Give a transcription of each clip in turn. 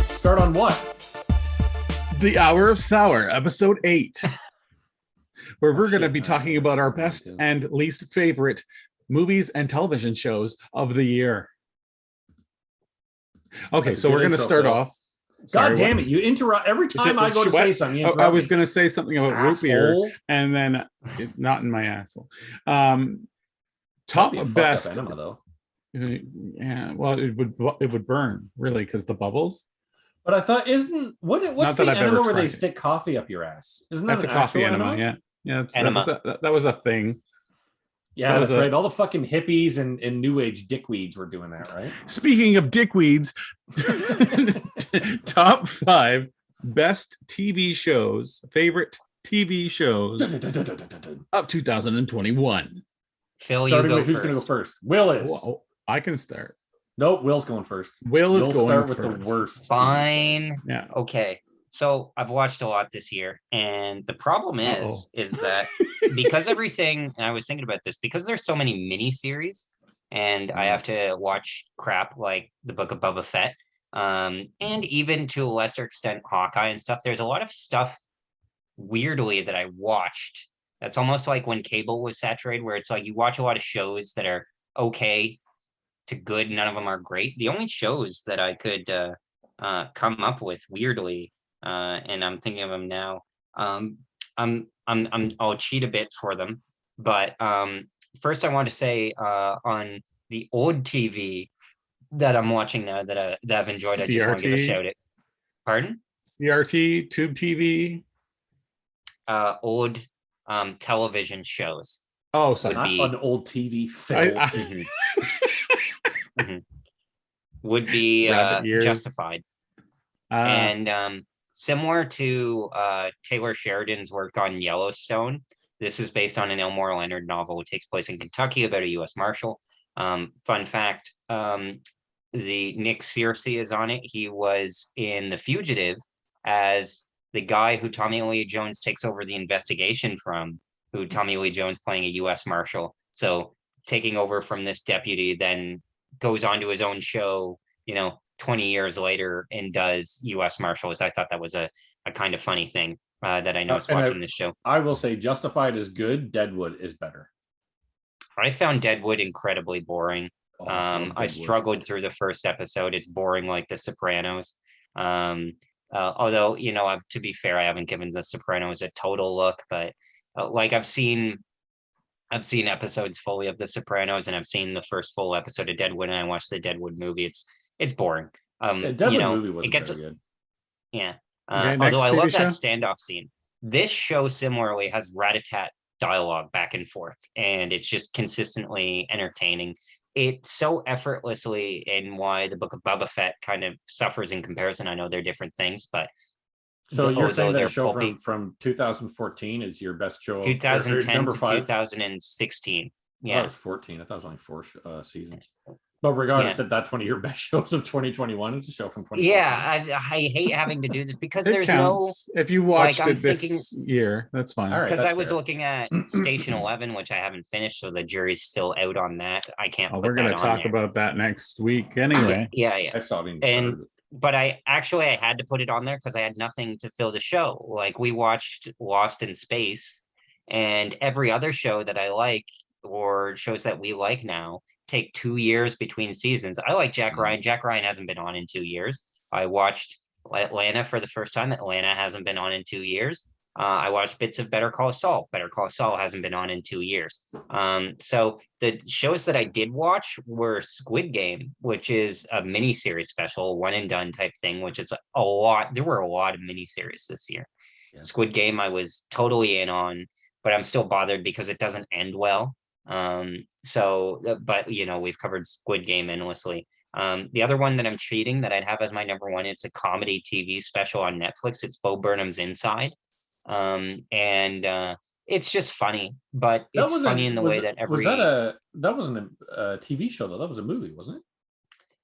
Start on what? The Hour of Sour, episode 8, where we're going to be talking about our best and least favorite movies and television shows of the year. Okay, so we're going to start off. God damn it, you interrupt every time I go to say something. I was going to say something about root beer, and then not in my asshole. Top best enema, though. Yeah, well, it would burn really because the bubbles. But I thought, what's the enema where they stick coffee up your ass? Isn't that a coffee enema? Yeah. That was a thing. Yeah, that's right. All the fucking hippies and new age dickweeds were doing that, right? Speaking of dickweeds, top 5 best TV shows, favorite TV shows of 2021. Phil, starting with who's going to go first? Will is. Well, I can start. Nope, Will's going first. You'll start with the worst. Fine. Yeah. Okay. So I've watched a lot this year, and the problem is that because everything, and I was thinking about this, because there's so many mini series, and I have to watch crap like the Book of Boba Fett, and even to a lesser extent Hawkeye and stuff. There's a lot of stuff weirdly that I watched. That's almost like when cable was saturated, where it's like you watch a lot of shows that are okay to good, none of them are great. The only shows that I could come up with weirdly, and I'm thinking of them now. I'll cheat a bit for them, but first I want to say on the old TV that I'm watching now that I've enjoyed. I just want to give a shout out. Pardon? CRT, Tube TV, old television shows. Oh, so not an old TV film. Would be Justified. And similar to Taylor Sheridan's work on Yellowstone, this is based on an Elmore Leonard novel. It takes place in Kentucky about a U.S. Marshal. Fun fact, the Nick Searcy is on it. He was in The Fugitive as the guy who Tommy Lee Jones takes over the investigation from, who Tommy Lee Jones playing a U.S. Marshal. So taking over from this deputy, then goes on to his own show, 20 years later and does U.S. Marshals. I thought that was a kind of funny thing that I noticed watching this show. I will say Justified is good. Deadwood is better. I found Deadwood incredibly boring. I struggled through the first episode. It's boring like The Sopranos. Although, to be fair, I haven't given The Sopranos a total look, but I've seen episodes fully of The Sopranos, and I've seen the first full episode of Deadwood, and I watched the Deadwood movie. It's boring. Deadwood movie wasn't very good. Yeah. Although I love that standoff scene. This show similarly has rat-a-tat dialogue back and forth, and it's just consistently entertaining. It's so effortlessly, and why the Book of Boba Fett kind of suffers in comparison. I know they're different things, but so you're saying that a show from 2014 is your best show? 2010 to 2016. Yeah, it was 14. I thought it was only 4 seasons. But regardless, that's one of your best shows of 2021. It's a show from 2021. Yeah, I hate having to do this because there's counts. If you watched it this year, that's fine. Because I was looking at Station 11, which I haven't finished, so the jury's still out on that. I can't. We're going to talk about that next week anyway. Yeah. But I had to put it on there because I had nothing to fill the show. Like we watched Lost in Space, and every other show that I like or shows that we like now take 2 years between seasons. I like Jack Ryan. Jack Ryan hasn't been on in 2 years. I watched Atlanta for the first time. Atlanta hasn't been on in 2 years. I watched bits of Better Call Saul. Better Call Saul hasn't been on in 2 years. So the shows that I did watch were Squid Game, which is a miniseries special, one and done type thing, which is a lot. There were a lot of miniseries this year. Yeah. Squid Game I was totally in on, but I'm still bothered because it doesn't end well. But we've covered Squid Game endlessly. The other one that I'm treating that I'd have as my number one, it's a comedy TV special on Netflix. It's Bo Burnham's Inside. It's just funny, but it's funny in the way that that wasn't a TV show though. That was a movie, wasn't it?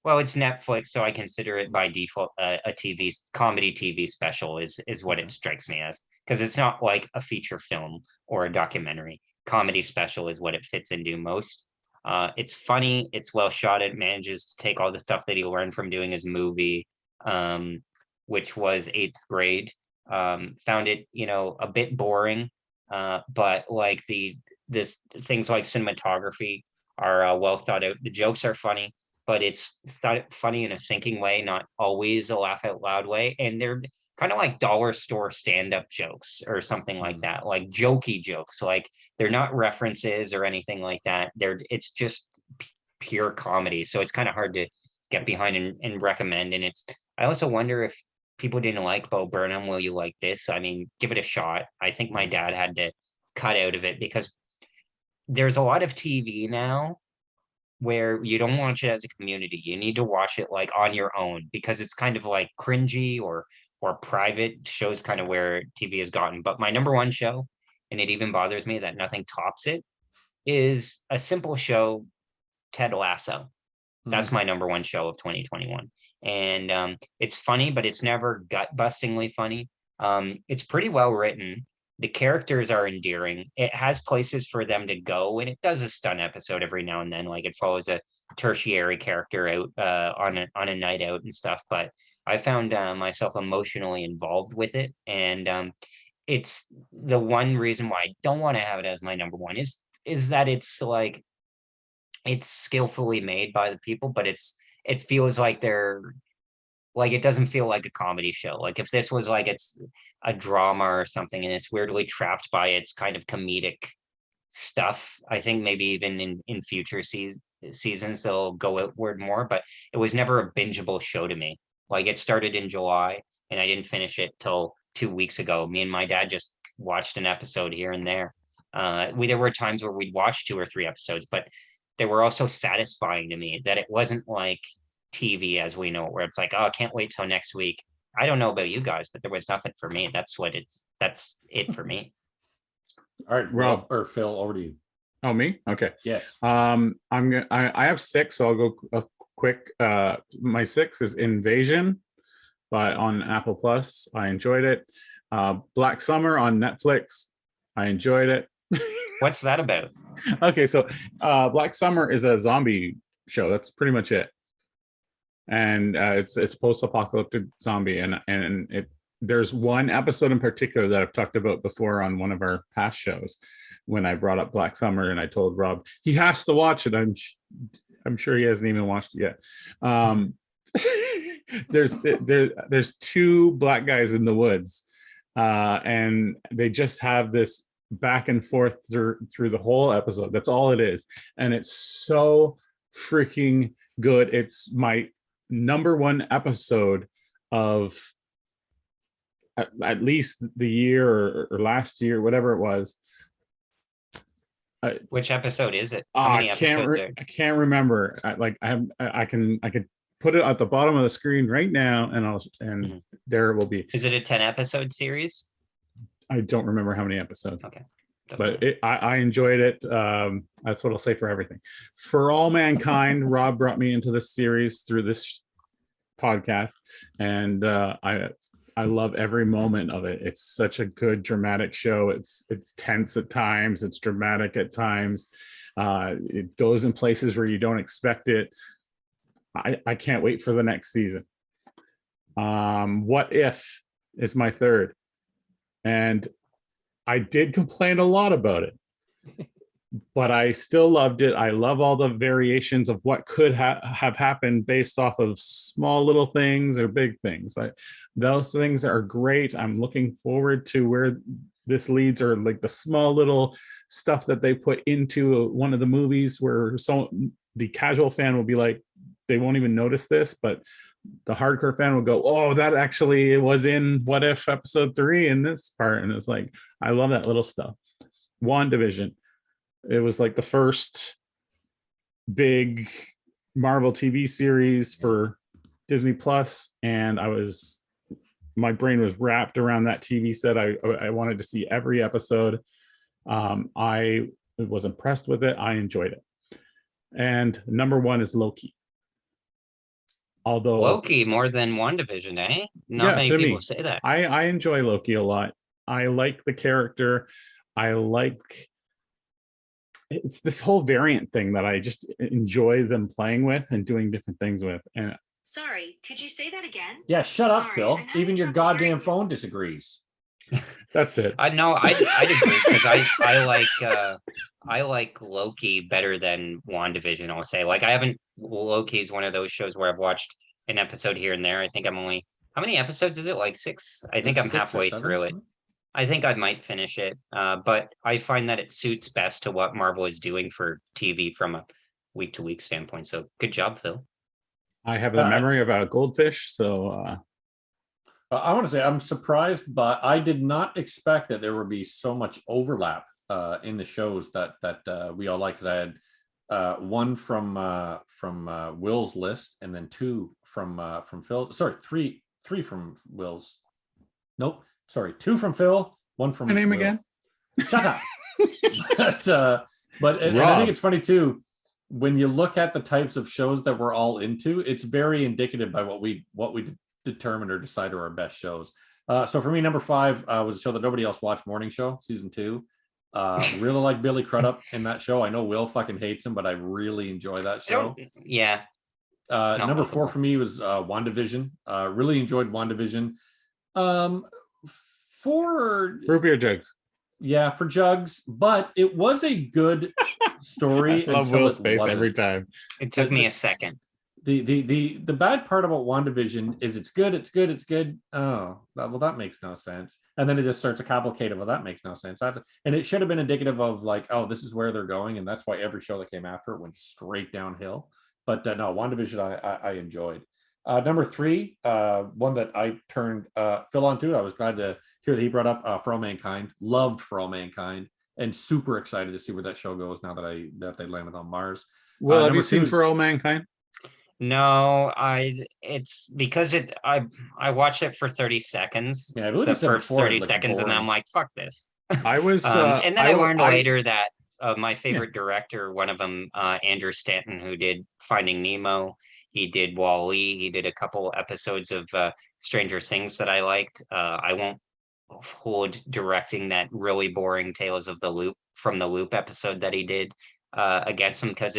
Well, it's Netflix, so I consider it by default a comedy TV special is what it strikes me as, because it's not like a feature film or a documentary. Comedy special is what it fits into most. It's funny, it's well shot, it manages to take all the stuff that he learned from doing his movie, which was eighth grade. Found it, a bit boring, but like this things like cinematography are well thought out. The jokes are funny, but it's funny in a thinking way, not always a laugh out loud way. And they're kind of like dollar store stand-up jokes or something like that, like jokey jokes. Like they're not references or anything like that. It's just pure comedy. So it's kind of hard to get behind and recommend. And I also wonder if people didn't like Bo Burnham, will you like this? I mean, give it a shot. I think my dad had to cut out of it because there's a lot of TV now where you don't watch it as a community. You need to watch it like on your own because it's kind of like cringy or private. Shows kind of where TV has gotten. But my number one show, and it even bothers me that nothing tops it, is a simple show, Ted Lasso. That's my number one show of 2021. And it's funny, but it's never gut-bustingly funny. It's pretty well written. The characters are endearing. It has places for them to go, and it does a stunt episode every now and then. Like it follows a tertiary character out on a night out and stuff. But I found myself emotionally involved with it, and it's the one reason why I don't want to have it as my number one is that it's like it's skillfully made by the people, but it feels like it doesn't feel like a comedy show. Like if this was like it's a drama or something and it's weirdly trapped by its kind of comedic stuff, I think maybe even in future seasons they'll go outward more, but it was never a bingeable show to me. Like it started in July and I didn't finish it till 2 weeks ago. Me and my dad just watched an episode here and there. There were times where we'd watch 2 or 3 episodes, but they were also satisfying to me that it wasn't like TV as we know it, where it's like, oh, I can't wait till next week. I don't know about you guys, but there was nothing for me. That's it for me. All right, Rob or Phil, over to you. Oh, me? Okay. Yes. I have 6, so I'll go quick. My 6 is Invasion, but on Apple Plus. I enjoyed it. Black Summer on Netflix. I enjoyed it. What's that about? Okay, so Black Summer is a zombie show. That's pretty much it. And it's post-apocalyptic zombie, and there's one episode in particular that I've talked about before on one of our past shows when I brought up Black Summer, and I told Rob he has to watch it. I'm sure he hasn't even watched it yet. There's 2 black guys in the woods, and they just have this back and forth through the whole episode. That's all it is, and it's so freaking good. It's my number one episode of at least the year or last year, whatever it was. Which episode is it? How many episodes are? I can't remember. I can put it at the bottom of the screen right now, and there it will be. Is it a 10 episode series? I don't remember how many episodes. Okay. But I enjoyed it. That's what I'll say for everything. For All Mankind, Rob brought me into this series through this podcast, and I love every moment of it. It's such a good dramatic show. It's tense at times. It's dramatic at times. It goes in places where you don't expect it. I can't wait for the next season. What If is my 3rd, and I did complain a lot about it, but I still loved it. I love all the variations of what could have happened based off of small little things or big things. Those things are great. I'm looking forward to where this leads, or like the small little stuff that they put into one of the movies where the casual fan will be like, they won't even notice this, but the hardcore fan will go, oh, that actually was in What If episode 3 in this part. And it's like, I love that little stuff. WandaVision. It was like the first big Marvel TV series for Disney Plus, and my brain was wrapped around that TV set. I wanted to see every episode. I was impressed with it. I enjoyed it. And number 1 is Loki. Although Loki more than WandaVision, eh? Not many people say that. I enjoy Loki a lot. I like the character. it's this whole variant thing that I just enjoy them playing with and doing different things with. And Sorry, could you say that again? Yeah, shut up, Sorry, Phil. I'm having Even your trouble hearing goddamn you. phone disagrees. that's it. I know I'd agree because I like Loki better than WandaVision. I'll say like I haven't Loki's one of those shows where I've watched an episode here and there. I think I'm only how many episodes is it? Like 6? I think I'm 6 or halfway 7? through it. I think I might finish it. But I find that it suits best to what Marvel is doing for TV from a week to week standpoint. So good job, Phil. I have the memory of a goldfish, so I want to say I'm surprised, but I did not expect that there would be so much overlap in the shows that we all like. Because I had one from Will's list, and then 2 from Phil. Sorry, three from Will's. Nope, sorry, 2 from Phil, 1 from my name Will. again. Shut up. but and I think it's funny too. When you look at the types of shows that we're all into, it's very indicative by what we determined or decided are our best shows. So for me, number 5 was a show that nobody else watched, Morning Show, season 2. Really like Billy Crudup in that show. I know Will fucking hates him, but I really enjoy that show. Yeah. Number 4 for me was WandaVision. Really enjoyed WandaVision. For Root beer jugs. Yeah, for Jugs, but it was a good story. I love until Will's it face wasn't. every time. It took me a second. The bad part about WandaVision is it's good. Oh, well, that makes no sense. And then it just starts to complicate. Well, that makes no sense. And it should have been indicative of like, oh, this is where they're going, and that's why every show that came after it went straight downhill. But no, WandaVision I enjoyed. Number 3, one that I turned Phil on to. I was glad to hear that he brought up For All Mankind. Loved For All Mankind, and super excited to see where that show goes now that they landed on Mars. Well, have you seen For All Mankind? No, it's because I watched it for 30 seconds. Yeah, I believe the first 30 seconds, and I'm like, fuck this. I was and then I learned later that my favorite director, one of them, Andrew Stanton, who did Finding Nemo, he did Wall-E, he did a couple episodes of Stranger Things that I liked. I won't hold directing that really boring Tales of the Loop from the Loop episode that he did against him, because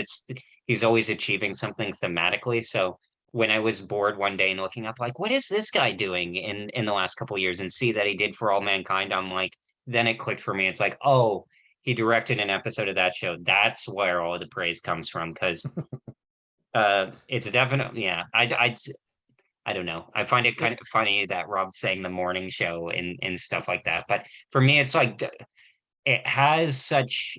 he's always achieving something thematically. So when I was bored one day and looking up like, what is this guy doing in the last couple of years, and see that he did For All Mankind, I'm like, then it clicked for me. It's like, oh, he directed an episode of that show. That's where all the praise comes from, because it's definitely, yeah, I don't know. I find it kind of funny that Rob's saying the morning show and stuff like that. But for me, it's like it has such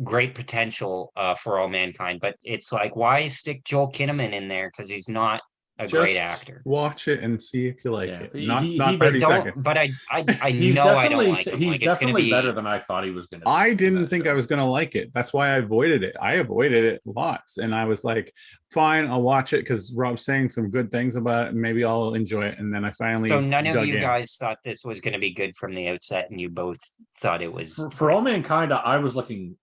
great potential for All Mankind. But it's like, why stick Joel Kinnaman in there? Because he's not a great actor. Watch it and see if you like it. Not 30 don't, seconds. But I know I don't like him. He's like, definitely better than I thought he was going to be. I didn't think I was going to like it. That's why I avoided it. I avoided it lots. And I was like, fine, I'll watch it because Rob's saying some good things about it, and maybe I'll enjoy it. And then I finally So none of you guys thought this was going to be good from the outset, and you both thought it was for All Mankind. I was looking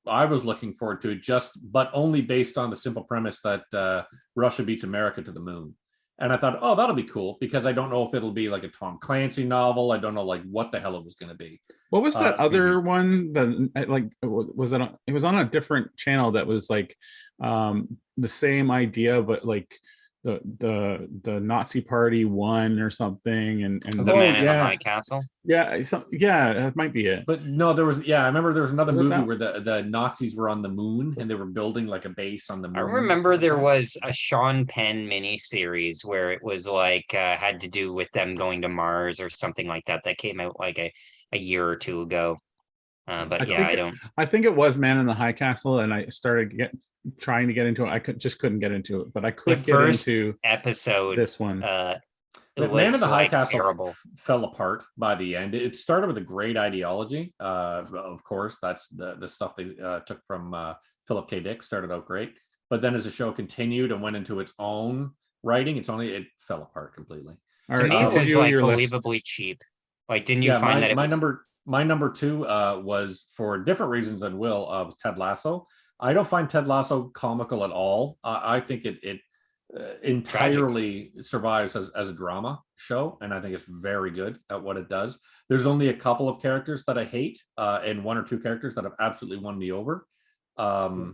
forward to it, but only based on the simple premise that Russia beats America to the moon. And I thought, oh, that'll be cool, because I don't know if it'll be like a Tom Clancy novel. I don't know like what the hell it was going to be. What was that other one that like was it? It was on a different channel that was like the same idea, but like the Nazi party won or something, and the Man in the High Castle. Yeah, that might be it. But no, there was I remember there was another movie where the Nazis were on the moon and they were building like a base on the moon. I remember there was a Sean Penn miniseries where it was like had to do with them going to Mars or something like that came out like a year or two ago. But I think it was Man in the High Castle, and I started trying to get into it. I couldn't get into it, but I could get into episode this one. Man in the High Castle fell apart by the end. It started with a great ideology. Of course, that's the stuff they took from Philip K. Dick. Started out great, but then as the show continued and went into its own writing, it fell apart completely. To me, it was like believably cheap. Like, didn't you find that it was... My number 2 was, for different reasons than Will, was Ted Lasso. I don't find Ted Lasso comical at all. I think it entirely survives as a drama show, and I think it's very good at what it does. There's only a couple of characters that I hate, and 1 or 2 characters that have absolutely won me over.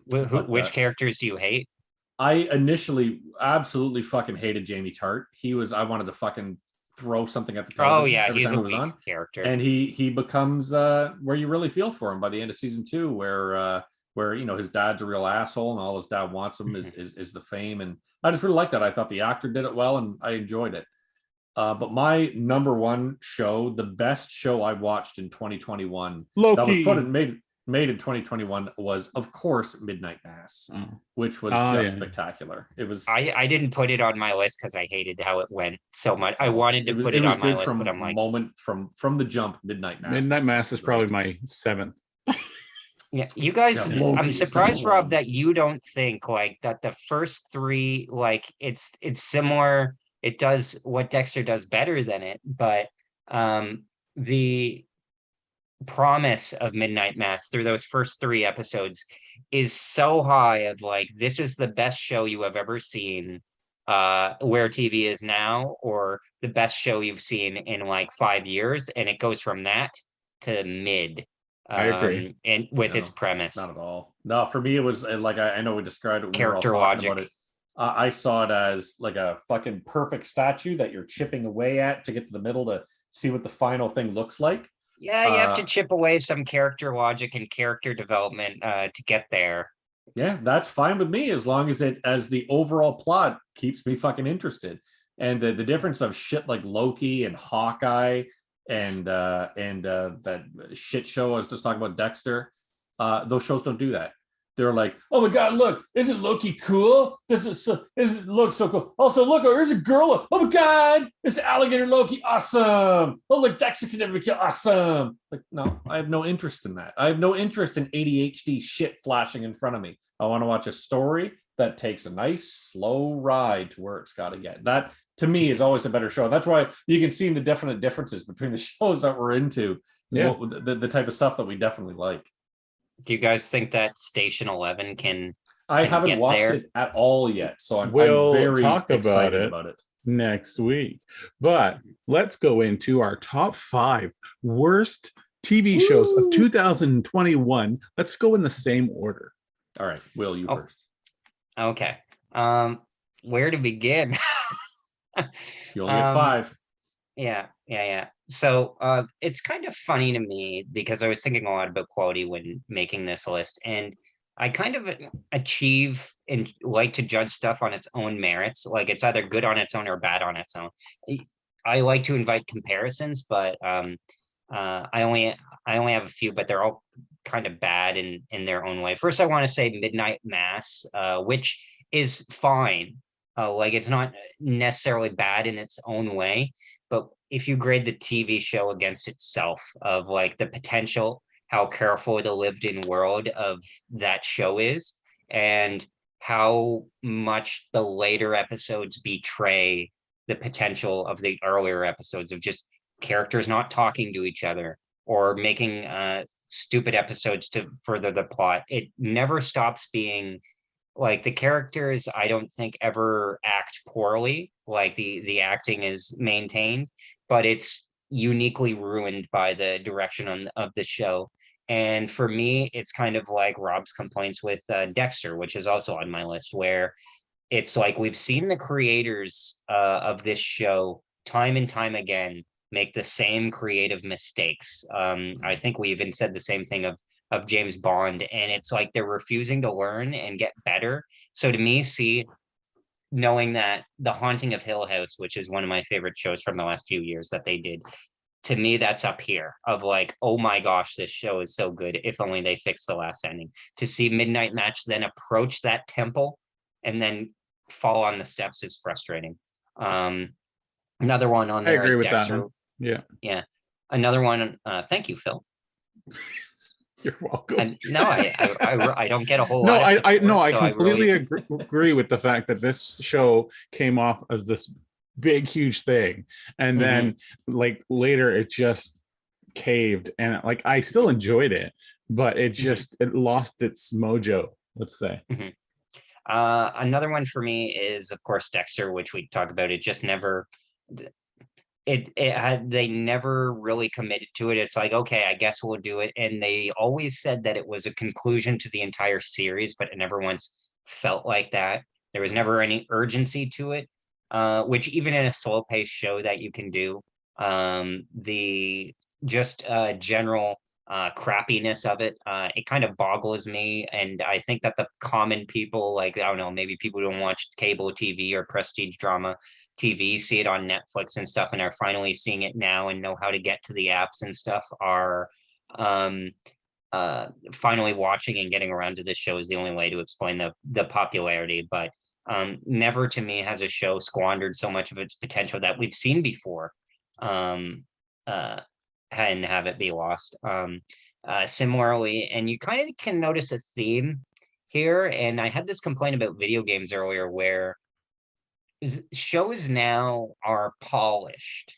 Which characters do you hate? I initially absolutely fucking hated Jamie Tart. I wanted to fucking throw something at the television Oh yeah, every he's time a it was weak on. character. And he becomes where you really feel for him by the end of season 2, where his dad's a real asshole and all his dad wants him is the fame. And I just really liked that. I thought the actor did it well and I enjoyed it. But my number one show, the best show I watched in 2021, Loki. that was made in 2021, was of course Midnight Mass, which was spectacular. It was. I didn't put it on my list because I hated how it went so much. I wanted to put it on my list, but I'm like, from the jump, Midnight Mass. Midnight Mass is probably my 7th. Yeah, you guys, Yeah, I'm surprised, Rob, that you don't think like that the first 3, like it's similar. It does what Dexter does better than it, but the promise of Midnight Mass through those first 3 episodes is so high of like, this is the best show you have ever seen where TV is now, or the best show you've seen in like 5 years. And it goes from that to mid. I agree. And with its premise. Not at all. No, for me, it was like, I know we described it when Character we were all talking logic. about it. I saw it as like a fucking perfect statue that you're chipping away at to get to the middle to see what the final thing looks like. Yeah, you have to chip away some character logic and character development to get there. Yeah, that's fine with me as long as the overall plot keeps me fucking interested. And the difference of shit like Loki and Hawkeye and that shit show I was just talking about, Dexter, those shows don't do that. They're like, oh my god, look, isn't Loki cool? Does it look so cool? Also, look, there's a girl. Oh my god, it's alligator Loki, awesome. Oh, look, Dexter can never be killed, awesome. Like, no, I have no interest in that. I have no interest in ADHD shit flashing in front of me. I want to watch a story that takes a nice slow ride to where it's got to get. That to me is always a better show. That's why you can see the definite differences between the shows that we're into. Yeah, the type of stuff that we definitely like. Do you guys think that Station 11 I haven't get watched there? it at all yet, so I'm We'll very talk excited about it. next week. But let's go into our top 5 worst TV shows of 2021. Let's go in the same order. All right, Will, you first. Okay. Where to begin? You only get 5. Yeah. So it's kind of funny to me because I was thinking a lot about quality when making this list, and I kind of achieve and like to judge stuff on its own merits. Like it's either good on its own or bad on its own. I like to invite comparisons, but I only have a few, but they're all kind of bad in their own way. First, I want to say Midnight Mass, which is fine. Like it's not necessarily bad in its own way, but if you grade the TV show against itself of like the potential, how careful the lived-in world of that show is, and how much the later episodes betray the potential of the earlier episodes of just characters not talking to each other or making stupid episodes to further the plot. It never stops being like the characters, I don't think ever act poorly. Like the acting is maintained, but it's uniquely ruined by the direction of the show. And for me, it's kind of like Rob's complaints with Dexter, which is also on my list, where it's like we've seen the creators of this show time and time again make the same creative mistakes. I think we even said the same thing of James Bond, and it's like they're refusing to learn and get better. So to me, knowing that The Haunting of Hill House, which is one of my favorite shows from the last few years that they did, to me, that's up here of like, oh my gosh, this show is so good. If only they fixed the last ending. To see Midnight Match then approach that temple and then fall on the steps is frustrating. Another one on there is Dexter. Yeah. Another one. Thank you, Phil. You're welcome. And no, I don't get a whole no, lot. I completely agree with the fact that this show came off as this big, huge thing, and then like later it just caved, and like I still enjoyed it, but it just it lost its mojo. Let's say. Another one for me is, of course, Dexter, which we talk about. It just never. they never really committed to it. It's like, okay, I guess we'll do it. And they always said that it was a conclusion to the entire series, but it never once felt like that. There was never any urgency to it, which even in a slow paced show that you can do, the just general crappiness of it, it kind of boggles me. And I think that the common people, like, I don't know, maybe people who don't watch cable TV or prestige drama TV, see it on Netflix and stuff, and are finally seeing it now and know how to get to the apps and stuff, are um, finally watching and getting around to this show is the only way to explain the popularity. But never to me has a show squandered so much of its potential that we've seen before, uh, and have it be lost. Similarly, and you kind of can notice a theme here, and I had this complaint about video games earlier, where shows now are polished.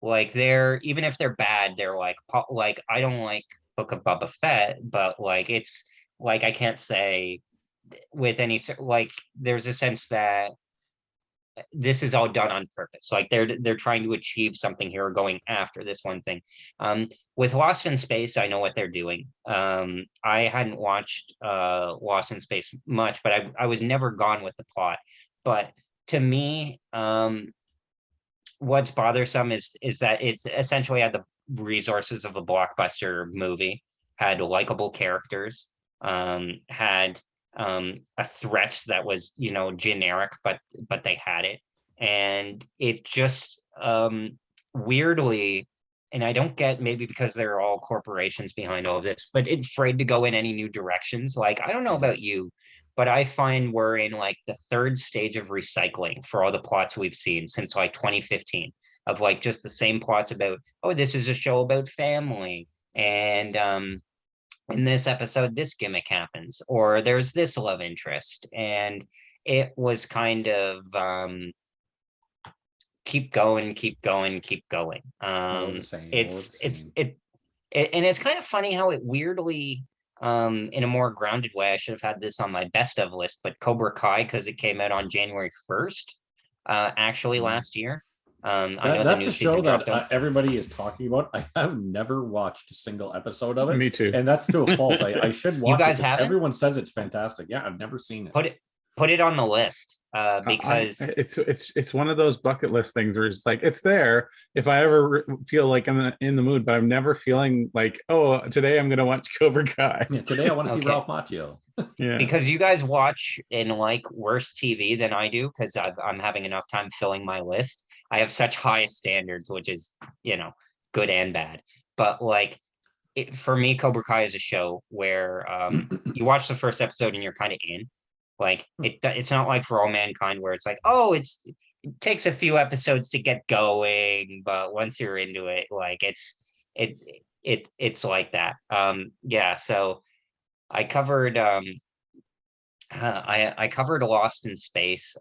Like, they're, even if they're bad, they're like like, I don't like Book of Boba Fett, but like, it's like, I can't say with any like, there's a sense that this is all done on purpose. Like, they're trying to achieve something here, going after this one thing. With Lost in Space, I know what they're doing. I hadn't watched Lost in Space much, but I was never gone with the plot. But to me, what's bothersome is that it's essentially had the resources of a blockbuster movie, had likable characters, had a threat that was, generic, but they had it. And it just weirdly, and I don't get, maybe because they're all corporations behind all of this, but it's afraid to go in any new directions. Like, I don't know about you, but I find we're in like the third stage of recycling for all the plots we've seen since like 2015, of like just the same plots about, oh, this is a show about family, and in this episode this gimmick happens, or there's this love interest, and it was kind of keep going, keep going, keep going. And it's kind of funny how it weirdly, in a more grounded way, I should have had this on my best of list, but Cobra Kai, because it came out on January 1st, actually last year. I know the That's new a show season dropped that everybody is talking about. I have never watched a single episode of it. Me too. And that's to a fault. I should watch guys it, 'cause haven't? everyone says it's fantastic. Yeah, I've never seen it. Put it on the list, because It's one of those bucket list things where it's like, it's there if I ever feel like I'm in the mood, but I'm never feeling like, oh, today I'm gonna watch Cobra Kai. Yeah, today I want to see Okay. Ralph Macchio. Yeah, because you guys watch and like worse TV than I do, because I'm having enough time filling my list. I have such high standards, which is, good and bad. But like, for me, Cobra Kai is a show where you watch the first episode and you're kind of in. Like, it's not like For All Mankind, where it's like, oh, it takes a few episodes to get going, but once you're into it, like, it's like that. Yeah. So I covered I covered Lost in Space.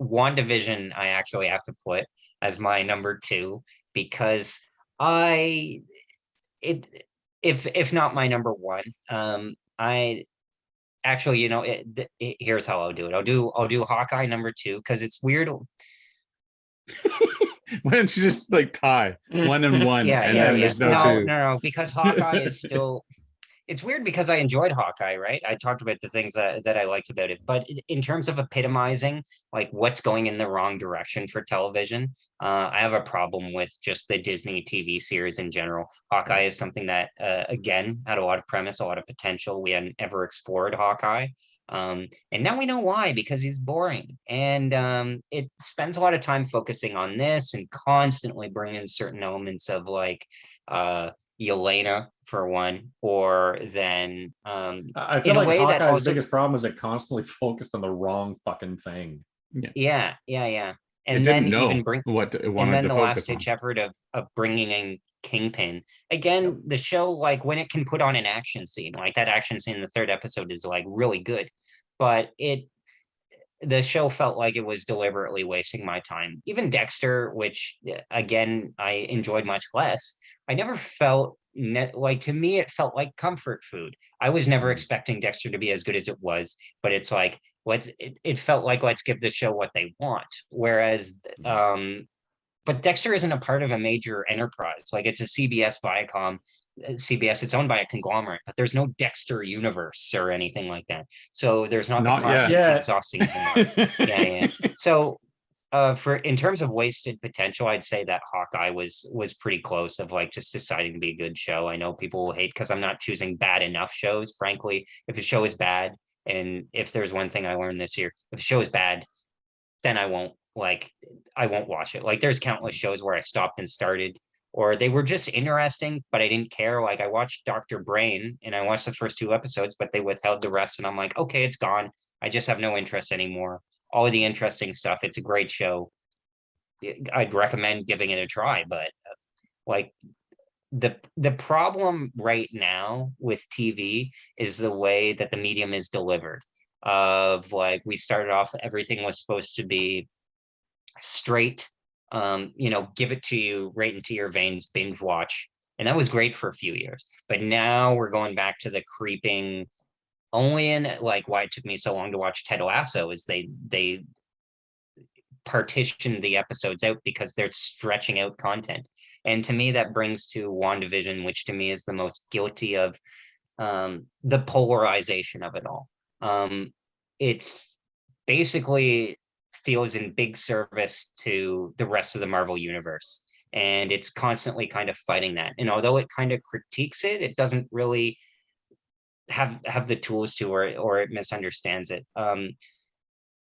WandaVision, I actually have to put as my number 2, because I it if not my number 1. I actually, here's how I'll do it. I'll do Hawkeye number 2, because it's weird. why don't you just like tie 1 and 1, and then there's no 2? No, because Hawkeye is still. It's weird, because I enjoyed Hawkeye, right? I talked about the things that I liked about it, but in terms of epitomizing like what's going in the wrong direction for television, I have a problem with just the Disney TV series in general. Hawkeye is something that, again, had a lot of premise, a lot of potential. We hadn't ever explored Hawkeye. And now we know why, because he's boring. And it spends a lot of time focusing on this and constantly bringing in certain elements of like, Yelena, for one, or then I feel in a like way that Hawkeye's also, biggest problem is it constantly focused on the wrong fucking thing. yeah. It And didn't then know even bring, what it and wanted then to the focus last on. ditch effort of bringing in Kingpin again. The show, like, when it can put on an action scene, like that action scene in the third episode is like really good, but the show felt like it was deliberately wasting my time. Even Dexter, which again I enjoyed much less, I never felt like, to me it felt like comfort food. I was never expecting Dexter to be as good as it was, but it's like, it felt like, let's give the show what they want. Whereas but Dexter isn't a part of a major enterprise. Like it's a CBS Viacom. CBS, it's owned by a conglomerate, but there's no Dexter universe or anything like that. So there's not the Not yet. constant Yeah. exhausting humor. Yeah. So for in terms of wasted potential, I'd say that Hawkeye was pretty close of like just deciding to be a good show. I know people will hate because I'm not choosing bad enough shows. Frankly, if a show is bad, and if there's one thing I learned this year, if a show is bad, then I won't watch it. Like there's countless shows where I stopped and started, or they were just interesting, but I didn't care. Like I watched Dr. Brain and I watched the first 2 episodes, but they withheld the rest. And I'm like, okay, it's gone. I just have no interest anymore. All of the interesting stuff. It's a great show. I'd recommend giving it a try, but like the problem right now with TV is the way that the medium is delivered. Of like we started off, everything was supposed to be straight, give it to you right into your veins, binge watch. And that was great for a few years. But now we're going back to the creeping only in like why it took me so long to watch Ted Lasso is they partition the episodes out because they're stretching out content. And to me, that brings to WandaVision, which to me is the most guilty of the polarization of it all. It's basically feels in big service to the rest of the Marvel universe. And it's constantly kind of fighting that. And although it kind of critiques it, it doesn't really have the tools to, or it misunderstands it.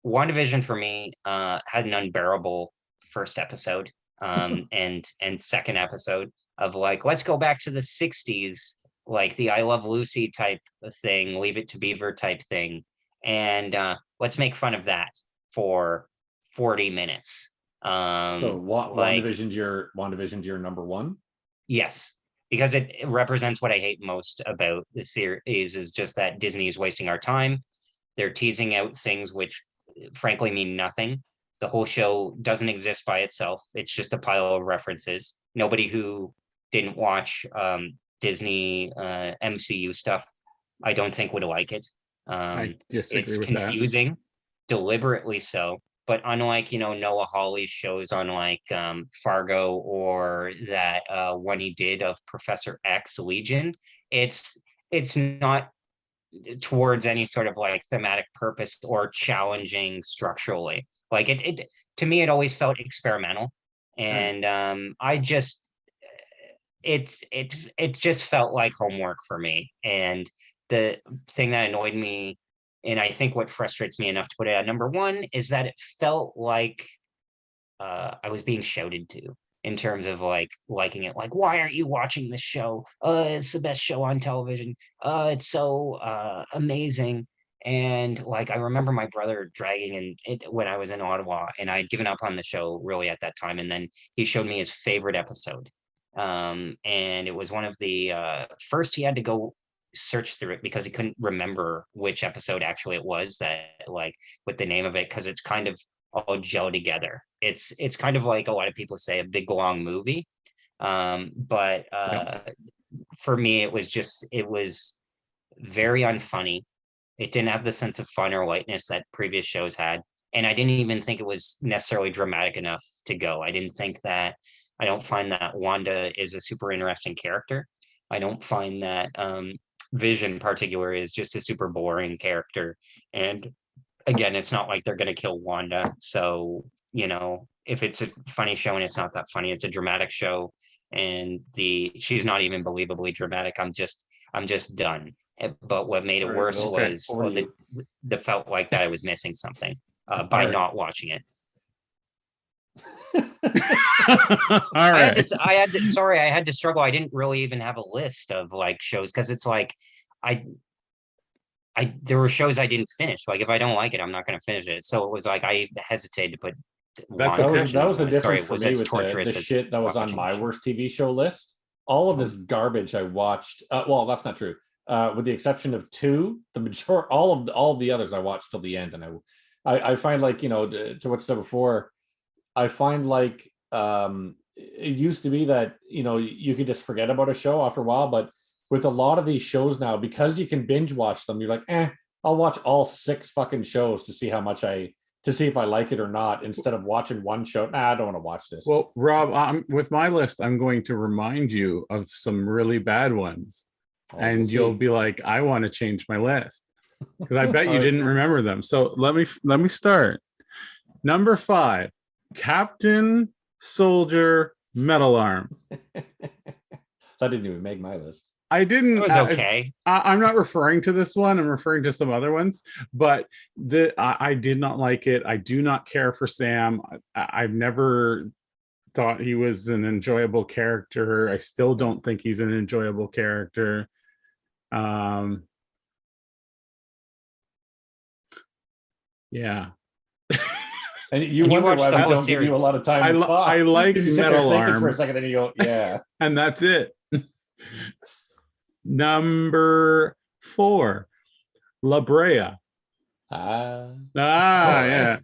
WandaVision for me had an unbearable first episode and second episode of like, let's go back to the 60s, like the I Love Lucy type thing, Leave It to Beaver type thing. And let's make fun of that for 40 minutes. So WandaVision's your number one? Yes, because it represents what I hate most about the series is just that Disney is wasting our time. They're teasing out things which frankly mean nothing. The whole show doesn't exist by itself. It's just a pile of references. Nobody who didn't watch Disney MCU stuff, I don't think would like it. I disagree It's with confusing, deliberately so. But unlike Noah Hawley's shows on like Fargo or that one he did of Professor X Legion, it's not towards any sort of like thematic purpose or challenging structurally. Like it to me, it always felt experimental, and it just felt like homework for me. And the thing that annoyed me, and I think what frustrates me enough to put it at number one, is that it felt like I was being shouted to in terms of like liking it. Like, why aren't you watching this show? It's the best show on television. It's so amazing. And like, I remember my brother dragging in it when I was in Ottawa, and I'd given up on the show really at that time. And then he showed me his favorite episode. And it was one of the first he had to go search through it because he couldn't remember which episode actually it was that like with the name of it, because it's kind of all gel together. It's kind of like a lot of people say a big long movie. But for me, it was very unfunny. It didn't have the sense of fun or lightness that previous shows had. And I didn't even think it was necessarily dramatic enough to go. I don't find that Wanda is a super interesting character. I don't find that Vision particularly is just a super boring character. And again, it's not like they're going to kill Wanda. So, if it's a funny show and it's not that funny, it's a dramatic show. And she's not even believably dramatic. I'm just done. But what made it worse was the felt like that I was missing something by not watching it. All right. I had to struggle. I didn't really even have a list of like shows because it's like there were shows I didn't finish. Like if I don't like it, I'm not going to finish it. So it was like I hesitated to put. That was the difference for me with the shit that was on my worst TV show list. All of this garbage I watched. Well, that's not true. With the exception of 2, the majority, all of the others I watched till the end, and I find like to what I said before, I find like it used to be that you could just forget about a show after a while, but with a lot of these shows now, because you can binge watch them, you're like, I'll watch all 6 fucking shows to see how much I to see if I like it or not, instead of watching one show. Nah, I don't want to watch this. Well, Rob, with my list, I'm going to remind you of some really bad ones, and We'll you'll see. be like, I want to change my list because I bet you All right. didn't remember them. So let me start. Number 5, Captain Soldier Metal Arm. That didn't even make my list. I didn't. It was okay. I'm not referring to this one. I'm referring to some other ones, but I did not like it. I do not care for Sam. I've never thought he was an enjoyable character. I still don't think he's an enjoyable character. Yeah. And you And you wonder watched why the we whole don't give you a series. lot of time to talk. I like You sit there Metal thinking Arm. for a second, then you go, yeah. And that's it. Number 4, La Brea. Yeah.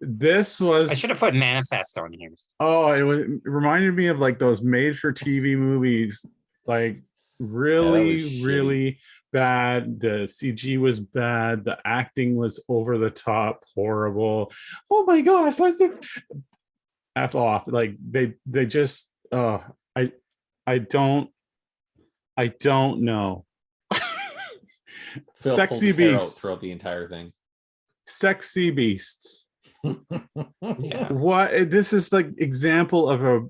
This was. I should have put Manifest on here. Oh, it reminded me of like those made-for-TV movies, like really, really bad. The CG was bad. The acting was over the top, horrible. Oh my gosh, let's F off. Like they just. I don't know. Phil pulled Sexy his hair out beasts. throughout the entire thing. Sexy beasts. Yeah. What this is like example of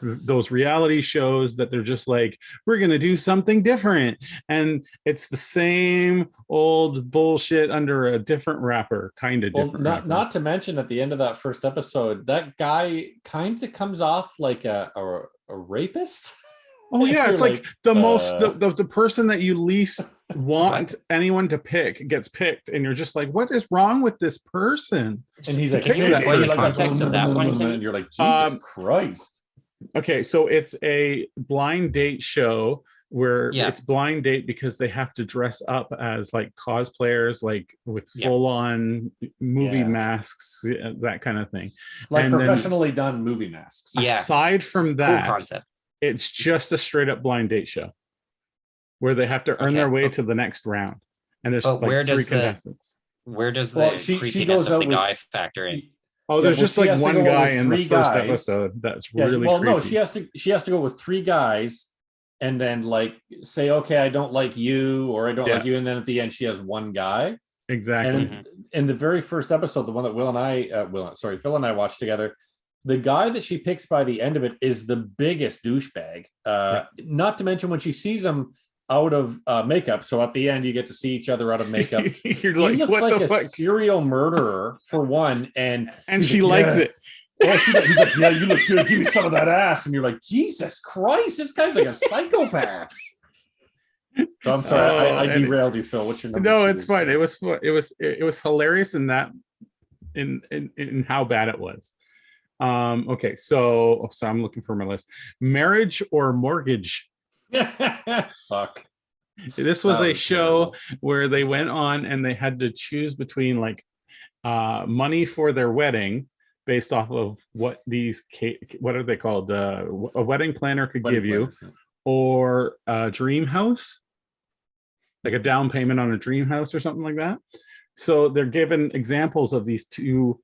those reality shows that they're just like, we're gonna do something different, and it's the same old bullshit under a different wrapper, kind of different. Not to mention at the end of that first episode, that guy kind of comes off like a rapist. Oh yeah, it's like the most the person that you least want anyone to pick gets picked, and you're just like, what is wrong with this person? And he's like, Can you explain the context of that one to me? and you're like, Jesus Christ. Okay, so it's a blind date show where it's blind date because they have to dress up as like cosplayers, like with full-on movie masks, that kind of thing, like and professionally done movie masks. Yeah. Aside from that, Cool concept. it's just a straight up blind date show where they have to earn their way to the next round, and there's like where 3 does contestants. Where does the she creepiness goes of out the with- guy factor in? Oh, there's just like she has to one go guy with in the 3 first guys. episode that's Yeah, really well, creepy. no, she has to go with 3 guys, and then like say, okay, I don't like you, or I don't like you, and then at the end she has 1 guy. Exactly. And in the very first episode, the one that Phil and I watched together, the guy that she picks by the end of it is the biggest douchebag. Not to mention when she sees him out of makeup. So at the end, you get to see each other out of makeup. You're He like, looks what like the a fuck? serial murderer for one, and She likes it. Oh, he's like, yeah, you look good. Give me some of that ass. And you're like, Jesus Christ, this guy's like a psychopath. So I'm sorry, I derailed you, Phil. What's your number? No, 2? it's fine. It was hilarious in that in how bad it was. Okay, so I'm looking for my list. Marriage or Mortgage. Fuck. This was a was show where they went on and they had to choose between like money for their wedding based off of what what are they called? A wedding planner could give you, or a dream house, like a down payment on a dream house or something like that. So they're given examples of these 2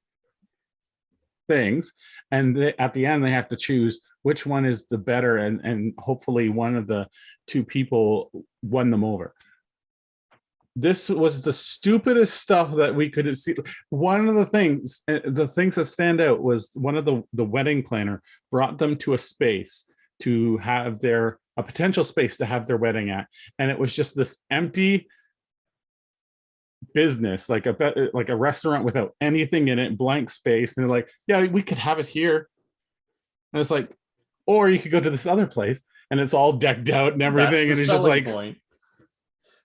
things, and at the end they have to choose which one is the better, and hopefully one of the 2 people won them over. This was the stupidest stuff that we could have seen. One of the things that stand out was one of the wedding planner brought them to a space to have a potential space to have their wedding at, and it was just this empty business, like a restaurant without anything in it, blank space, and they're like, yeah, we could have it here, and it's like, or you could go to this other place and it's all decked out and everything, and it's just like point.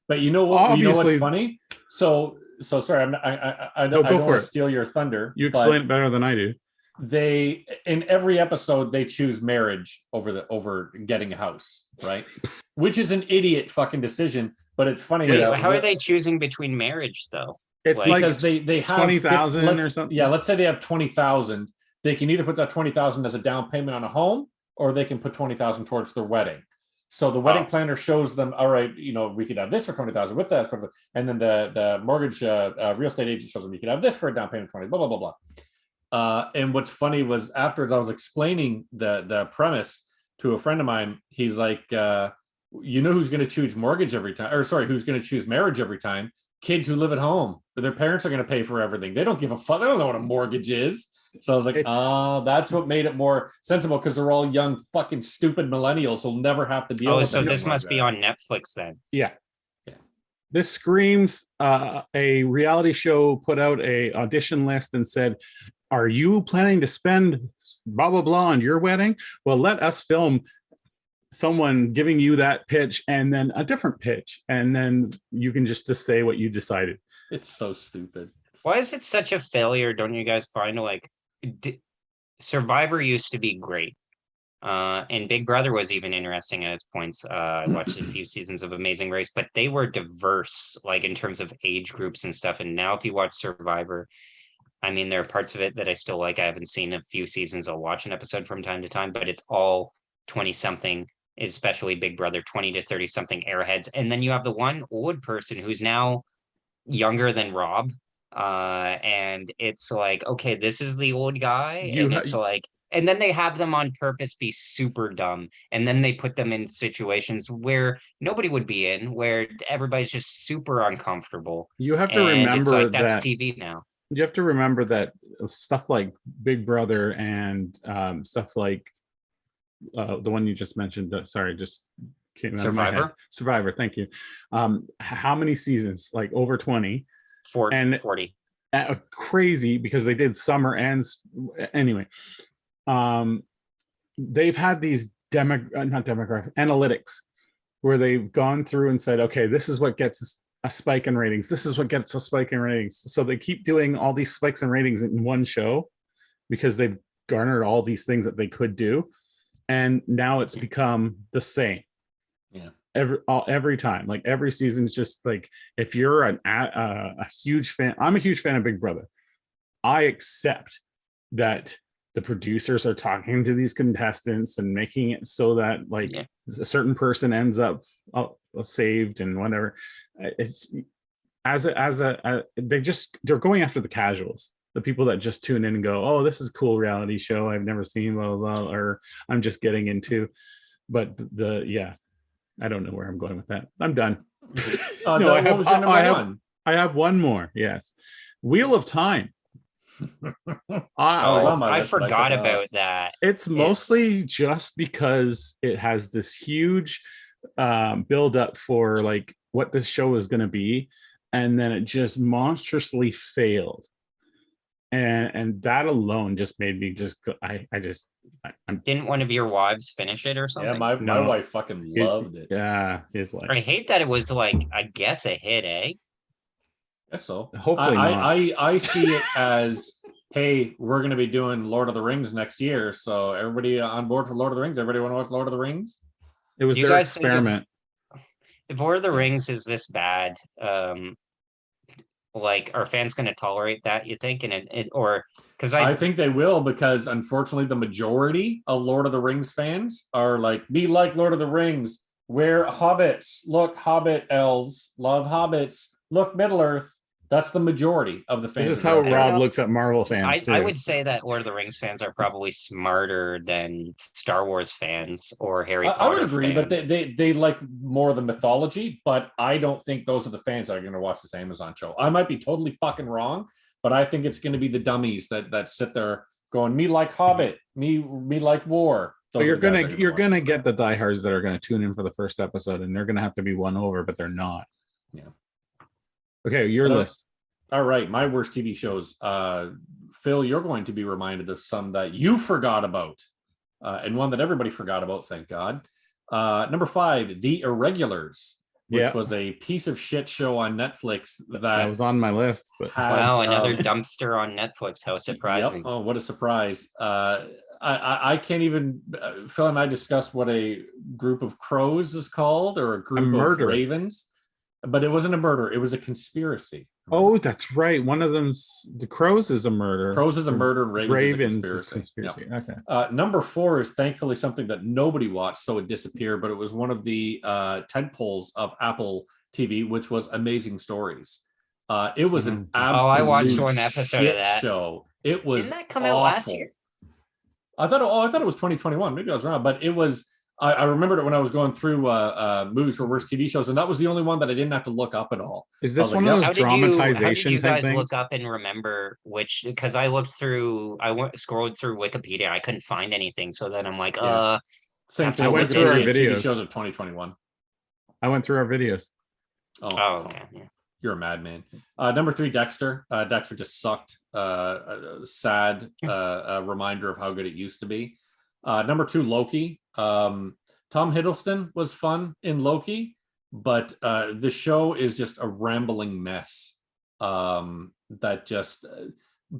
But you know what? Obviously, you know what's funny? So sorry, I don't want to steal your thunder. You explain it better than I do. They, in every episode, they choose marriage over getting a house, right? Which is an idiot fucking decision, but it's funny. Wait, how are they choosing between marriage though? It's because they have 20,000 or something. Yeah, let's say they have 20,000. They can either put that 20,000 as a down payment on a home, or they can put 20,000 towards their wedding. So the wedding Oh. planner shows them, all right, we could have this for 20,000 with that, and then the mortgage real estate agent shows them you could have this for a down payment of 20, blah blah blah blah. And what's funny was afterwards I was explaining the premise to a friend of mine. He's like, who's going to choose mortgage every time, or sorry, who's going to choose marriage every time? Kids who live at home. Their parents are going to pay for everything. They don't give a fuck. They don't know what a mortgage is. So I was like, that's what made it more sensible, because they're all young, fucking stupid millennials who'll never have to deal with so this anything must like be that. on Netflix then. Yeah. This screams a reality show put out a audition list and said, are you planning to spend blah, blah, blah on your wedding? Well, let us film someone giving you that pitch and then a different pitch. And then you can just say what you decided. It's so stupid. Why is it such a failure? Don't you guys find Survivor used to be great. And Big Brother was even interesting at its points. I watched a few seasons of Amazing Race, but they were diverse, like in terms of age groups and stuff. And now if you watch Survivor, I mean, there are parts of it that I still like. I haven't seen a few seasons. I'll watch an episode from time to time, but it's all 20-something, especially Big Brother, 20 to 30-something airheads. And then you have the one old person who's now younger than Rob. And it's like, okay, this is the old guy. And then they have them on purpose be super dumb. And then they put them in situations where nobody would be in, where everybody's just super uncomfortable. You have to remember that that's TV now. You have to remember that stuff like Big Brother and stuff like the one you just mentioned. Sorry, just came out of my head. Survivor. Thank you. How many seasons? Like over 20. 40. Crazy, because they did summer and anyway. They've had these not demographic analytics where they've gone through and said, okay, this is what gets a spike in ratings. This is what gets a spike in ratings. So they keep doing all these spikes in ratings in one show because they've garnered all these things that they could do. And now it's become the same. Yeah. Every time, like every season's just like, if you're a huge fan, I'm a huge fan of Big Brother. I accept that the producers are talking to these contestants and making it so that a certain person ends up saved and whatever. It's they're going after the casuals, the people that just tune in and go, oh, this is a cool reality show I've never seen, blah, blah, blah, or I'm just getting into. But I don't know where I'm going with that. I'm done. No, I have one more. Yes. Wheel of Time. I forgot about that. It's mostly just because it has this huge build up for like what this show is going to be, and then it just monstrously failed, and that alone just made me Didn't one of your wives finish it or something? Yeah, my wife fucking loved it. Yeah, his life. I hate that it was like, I guess, a hit, eh? Guess so. Hopefully I see it as, hey, we're going to be doing Lord of the Rings next year, so everybody on board for Lord of the Rings? Everybody want to watch Lord of the Rings? It was their experiment. If Lord of the Rings is this bad, like, are fans going to tolerate that, you think? And I think they will, because unfortunately the majority of Lord of the Rings fans are like, me like Lord of the Rings, we're hobbits, look, hobbit elves, love hobbits, look, Middle Earth. That's the majority of the fans. This is how Rob looks at Marvel fans too. I would say that Lord of the Rings fans are probably smarter than Star Wars fans or Harry Potter. I would agree, fans. But they like more the mythology, but I don't think those are the fans that are going to watch this Amazon show. I might be totally fucking wrong, but I think it's going to be the dummies that sit there going, me like Hobbit, me like war. But you're gonna get the diehards that are going to tune in for the first episode, and they're going to have to be won over, but they're not. Yeah. Okay, your list. All right, my worst TV shows. Phil, you're going to be reminded of some that you forgot about, and one that everybody forgot about, thank God. Number 5, The Irregulars, which was a piece of shit show on Netflix that was on my list. But wow, another dumpster on Netflix. How surprising! Yep. Oh, what a surprise! I can't even. Phil and I discussed what a group of crows is called, or a group of ravens. but it wasn't a murder. It was a conspiracy. Oh, that's right. One of them's the Crows is a murder. Crows is a murder and Ravens is a conspiracy. Yep. Okay. Number 4 is thankfully something that nobody watched, so it disappeared, but it was one of the tent poles of Apple TV, which was Amazing Stories. It was an absolute I watched one episode of that show. It was Didn't that come out last year? I thought it was 2021. Maybe I was wrong, but it was. I remembered it when I was going through movies for worst TV shows, and that was the only one that I didn't have to look up at all. Is this one of those dramatization how did you guys things? look up and remember which? Because I scrolled through Wikipedia, I couldn't find anything. So then I'm like, Same thing. I went through our TV videos. shows of 2021. I went through our videos. Oh, okay. Yeah. You're a madman. Number 3, Dexter. Dexter just sucked. A sad reminder of how good it used to be. Number 2, Loki. Tom Hiddleston was fun in Loki, but the show is just a rambling mess that just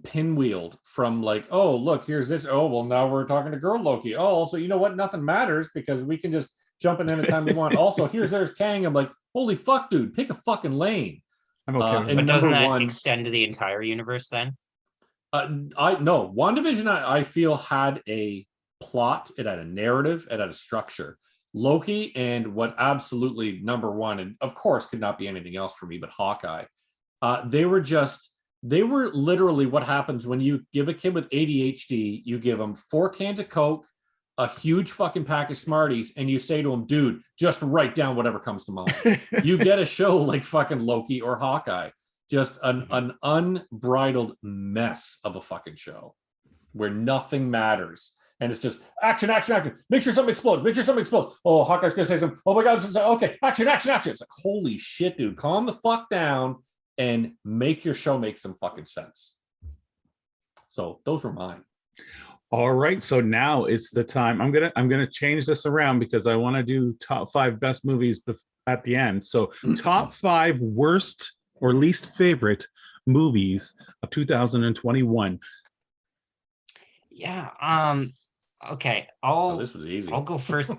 pinwheeled from like, oh, look, here's this. Oh, well, now we're talking to girl Loki. Oh, also, you know what? Nothing matters because we can just jump in anytime we want. Also, there's Kang. I'm like, holy fuck, dude, pick a fucking lane. I'm okay. But doesn't that extend to the entire universe then? No, WandaVision I feel had a plot, it had a narrative, it had a structure. Loki and what absolutely number 1, and of course could not be anything else for me, but Hawkeye. They were literally what happens when you give a kid with ADHD, you give them 4 cans of Coke, a huge fucking pack of Smarties, and you say to them, dude, just write down whatever comes to mind. You get a show like fucking Loki or Hawkeye. Just an unbridled mess of a fucking show where nothing matters. And it's just action. Make sure something explodes. Oh, Hawkeye's gonna say something. Oh my God. Okay, action. It's like, holy shit, dude. Calm the fuck down and make your show make some fucking sense. So those were mine. All right, so now it's the time. I'm gonna change this around because I want to do top 5 best movies at the end. So top 5 worst or least favorite movies of 2021. Yeah. Okay. This was easy. I'll go first.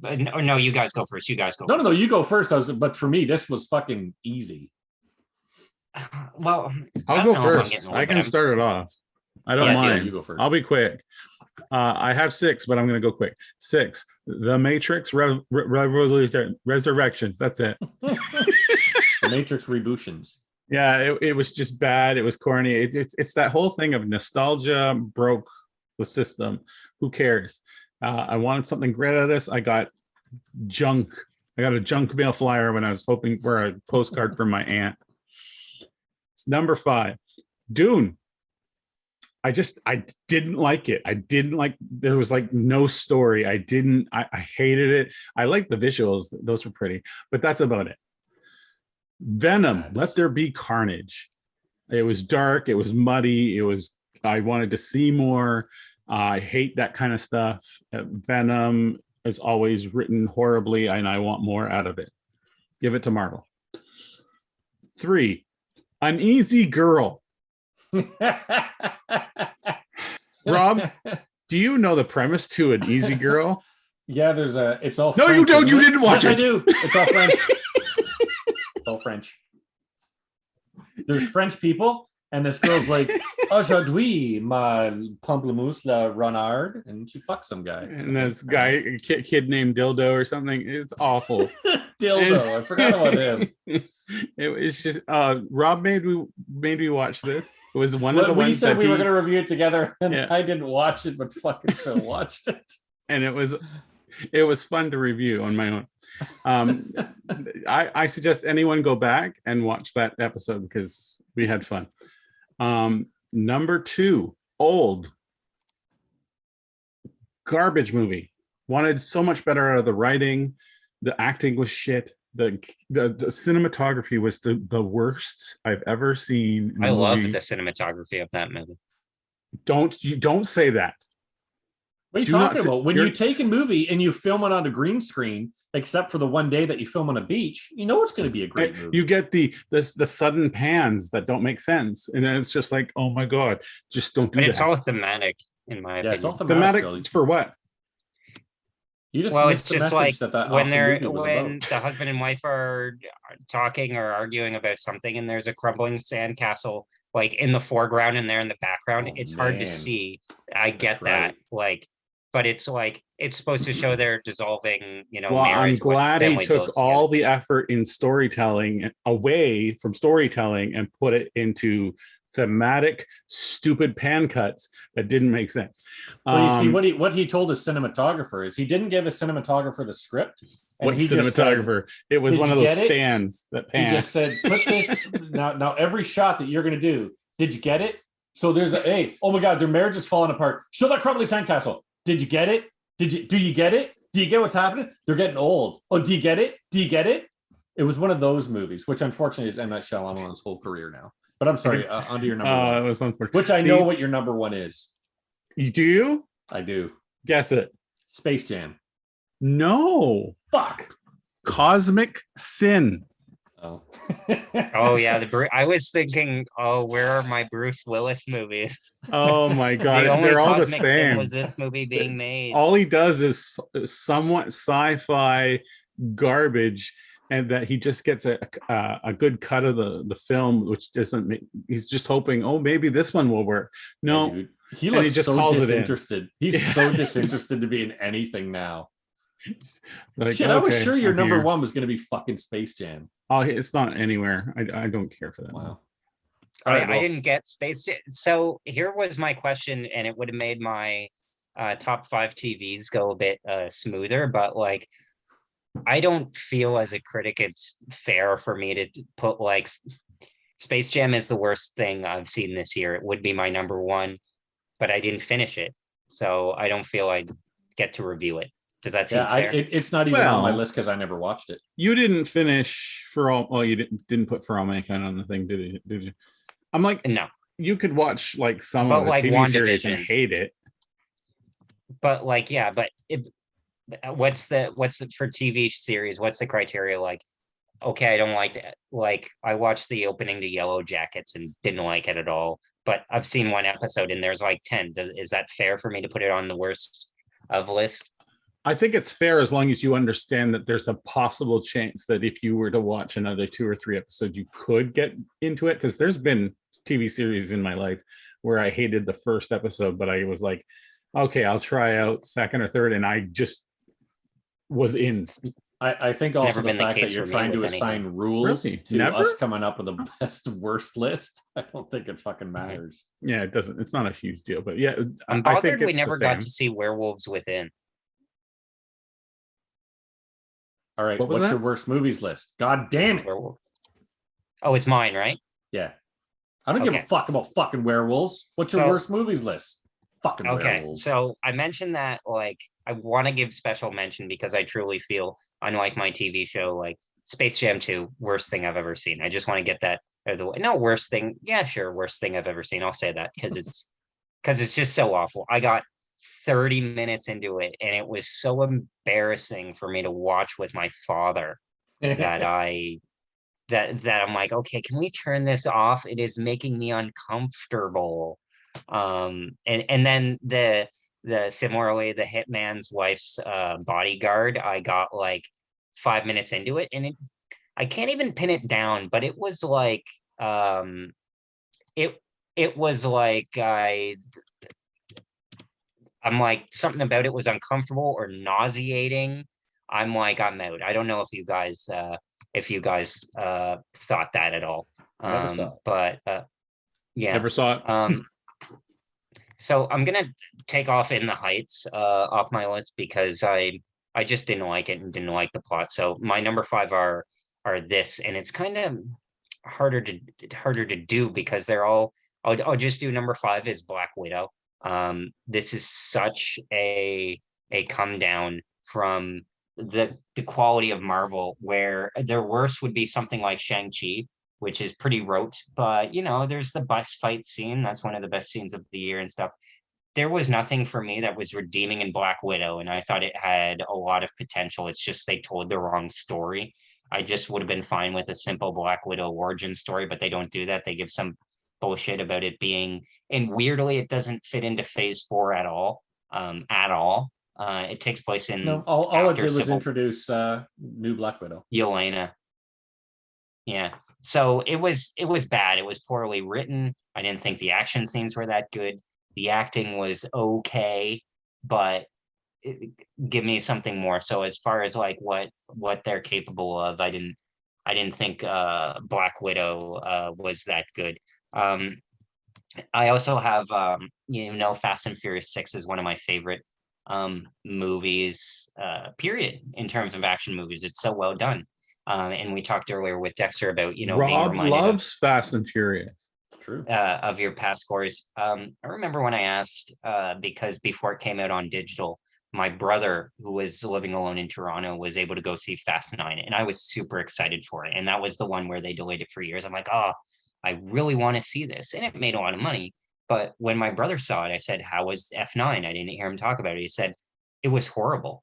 But no, you guys go first. No, you go first. But for me, this was fucking easy. Well, I'll go first. I can start it off. I don't mind. You go first. I'll be quick. I have 6, but I'm going to go quick. 6, The Matrix Resurrections. That's it. The Matrix rebootions. Yeah, it was just bad. It was corny. It's that whole thing of nostalgia broke the system. Who cares? I wanted something great out of this. I got junk. I got a junk mail flyer when I was hoping for a postcard from my aunt. It's number 5, Dune. I didn't like it. There was like no story. I hated it. I liked the visuals. Those were pretty, but that's about it. Venom, Let There Be Carnage. It was dark. It was muddy. I wanted to see more. I hate that kind of stuff. Venom is always written horribly and I want more out of it. Give it to Marvel. 3, Uneasy Girl. Rob, do you know the premise to An Easy Girl? Yeah, it's all no French, you don't, you didn't watch yes, it. I do. It's all French. It's all French. There's French people and this girl's like, aujourd'hui ma pamplemousse la renard, and she fucks some guy, and this guy, a kid named Dildo or something. It's awful. Dildo, I forgot about him. It was just Rob made me watch this. It was one of the ones we said that we were going to review it together, and yeah. I didn't watch it, but fucking Phil watched it, and it was fun to review on my own. I suggest anyone go back and watch that episode because we had fun. Number 2, Old. Garbage movie. Wanted so much better out of the writing. The acting was shit. The cinematography was the worst I've ever seen. I love the cinematography of that movie. Don't say that. What are you talking about? When you take a movie and you film it on a green screen, except for the one day that you film on a beach, you know it's going to be a great movie. You get the sudden pans that don't make sense, and then it's just like, oh my god, just don't do that. It's all thematic, in my opinion. It's all thematic for what? You just Well, it's missed the just message like that when awesome they're movie was when about. the husband and wife are talking or arguing about something, and there's a crumbling sandcastle like in the foreground and they're in the background. Oh It's hard to man, see. I that's get that, right. like, but it's like it's supposed to show their dissolving, Well, I'm marriage, what glad he family took builds together. all the effort in storytelling away from storytelling and put it into thematic, stupid pan cuts that didn't make sense. Well, you see, what he told his cinematographer is he didn't give his cinematographer the script, and what he just said, cinematographer? It was "Did one you of those get it?" stands that He pan. just said, "Put this now. Every shot that you're going to do, did you get it?" So there's a hey, oh my God, their marriage is falling apart. Show that crumbling sandcastle. Did you get it? Do you get it? Do you get what's happening? They're getting old. Oh, do you get it? Do you get it? It was one of those movies, which unfortunately is M. Night Shyamalan's whole career now. But I'm sorry, onto your number one, It was unfortunate. which I know what your number one is. You do? I do. Guess it. Space Jam. No. Fuck. Cosmic Sin. Oh. Oh yeah, I was thinking, oh, where are my Bruce Willis movies? Oh my God. The only They're all the cosmic sin same. was this movie being made. All he does is somewhat sci-fi garbage, and that he just gets a good cut of the film, which doesn't make, he's just hoping, oh, maybe this one will work. No, Yeah, dude. He and he looks just so calls it in. disinterested. He's so disinterested to be in anything now. Like, Shit, I was okay, sure your I'm number here. one was going to be fucking Space Jam. Oh, it's not anywhere. I don't care for that. Wow. I, All right, well, I didn't get Space Jam. So here was my question, and it would have made my top 5 TVs go a bit smoother, but like I don't feel as a critic it's fair for me to put like Space Jam is the worst thing I've seen this year. It would be my number one, but I didn't finish it. So I don't feel I get to review it. Does that seem yeah, fair? it's not even on my Well, list because I never watched it. You didn't finish For All. Oh, you didn't put For All Mankind on the thing, did you? I'm like, No, you could watch like some but of the like TV series and WandaVision. hate it. But like, yeah, but what's the for TV series? What's the criteria? Like, okay, I don't like that. Like, I watched the opening to Yellow Jackets and didn't like it at all. But I've seen one episode and there's like 10. Is that fair for me to put it on the worst of list? I think it's fair as long as you understand that there's a possible chance that if you were to watch another 2 or 3 episodes, you could get into it. Because there's been TV series in my life where I hated the first episode, but I was like, okay, I'll try out second or third, and I just was in. I think It's also never the been the fact that case you're for me trying to with assign anything. rules Really? to Never? us coming up with a best worst list, I don't think it fucking matters. Yeah, it doesn't. It's not a huge deal, but yeah, I'm I think bothered we it's never the got same. to see Werewolves Within. All right, What was what's that? your worst movies list? God damn it. Werewolf. Oh, it's mine, right? Yeah. I don't give a Okay. fuck about fucking werewolves. What's your So- worst movies list? Fucking Okay, werewolves. so I mentioned that like I want to give special mention because I truly feel, unlike my TV show, like Space Jam 2, worst thing I've ever seen. I just want to get that out of the way. No, worst thing. Yeah, sure, worst thing I've ever seen. I'll say that because it's just so awful. I got 30 minutes into it and it was so embarrassing for me to watch with my father that I'm like, okay, can we turn this off? It is making me uncomfortable. And then similarly the hitman's wife's bodyguard, I got like 5 minutes into it and I can't even pin it down, but it was like it was like I'm like something about it was uncomfortable or nauseating. I'm like, I'm out. I don't know if you guys thought that at all. Never saw it. But yeah. Never saw it. So I'm gonna take off In the Heights off my list because I just didn't like it and didn't like the plot. So my number 5 are this, and it's kind of harder to do because they're all. I'll just do number 5 is Black Widow. This is such a come down from the quality of Marvel, where their worst would be something like Shang-Chi, which is pretty rote, but there's the bus fight scene. That's one of the best scenes of the year and stuff. There was nothing for me that was redeeming in Black Widow, and I thought it had a lot of potential. It's just they told the wrong story. I just would have been fine with a simple Black Widow origin story, but they don't do that. They give some bullshit about it being, and weirdly, it doesn't fit into phase 4 at all. It takes place in No, all it after did was Civil introduce new Black Widow. Yelena. Yeah. So it was bad. It was poorly written. I didn't think the action scenes were that good. The acting was okay, but give me something more. So as far as like what they're capable of, I didn't think Black Widow was that good. Um, I also have Fast and Furious 6 is one of my favorite movies, period, in terms of action movies. It's so well done. And we talked earlier with Dexter about, being Rob reminded loves Fast and Furious. True. of your past scores. I remember when I asked, because before it came out on digital, my brother, who was living alone in Toronto, was able to go see Fast 9, and I was super excited for it. And that was the one where they delayed it for years. I'm like, oh, I really want to see this. And it made a lot of money. But when my brother saw it, I said, how was F9? I didn't hear him talk about it. He said, it was horrible.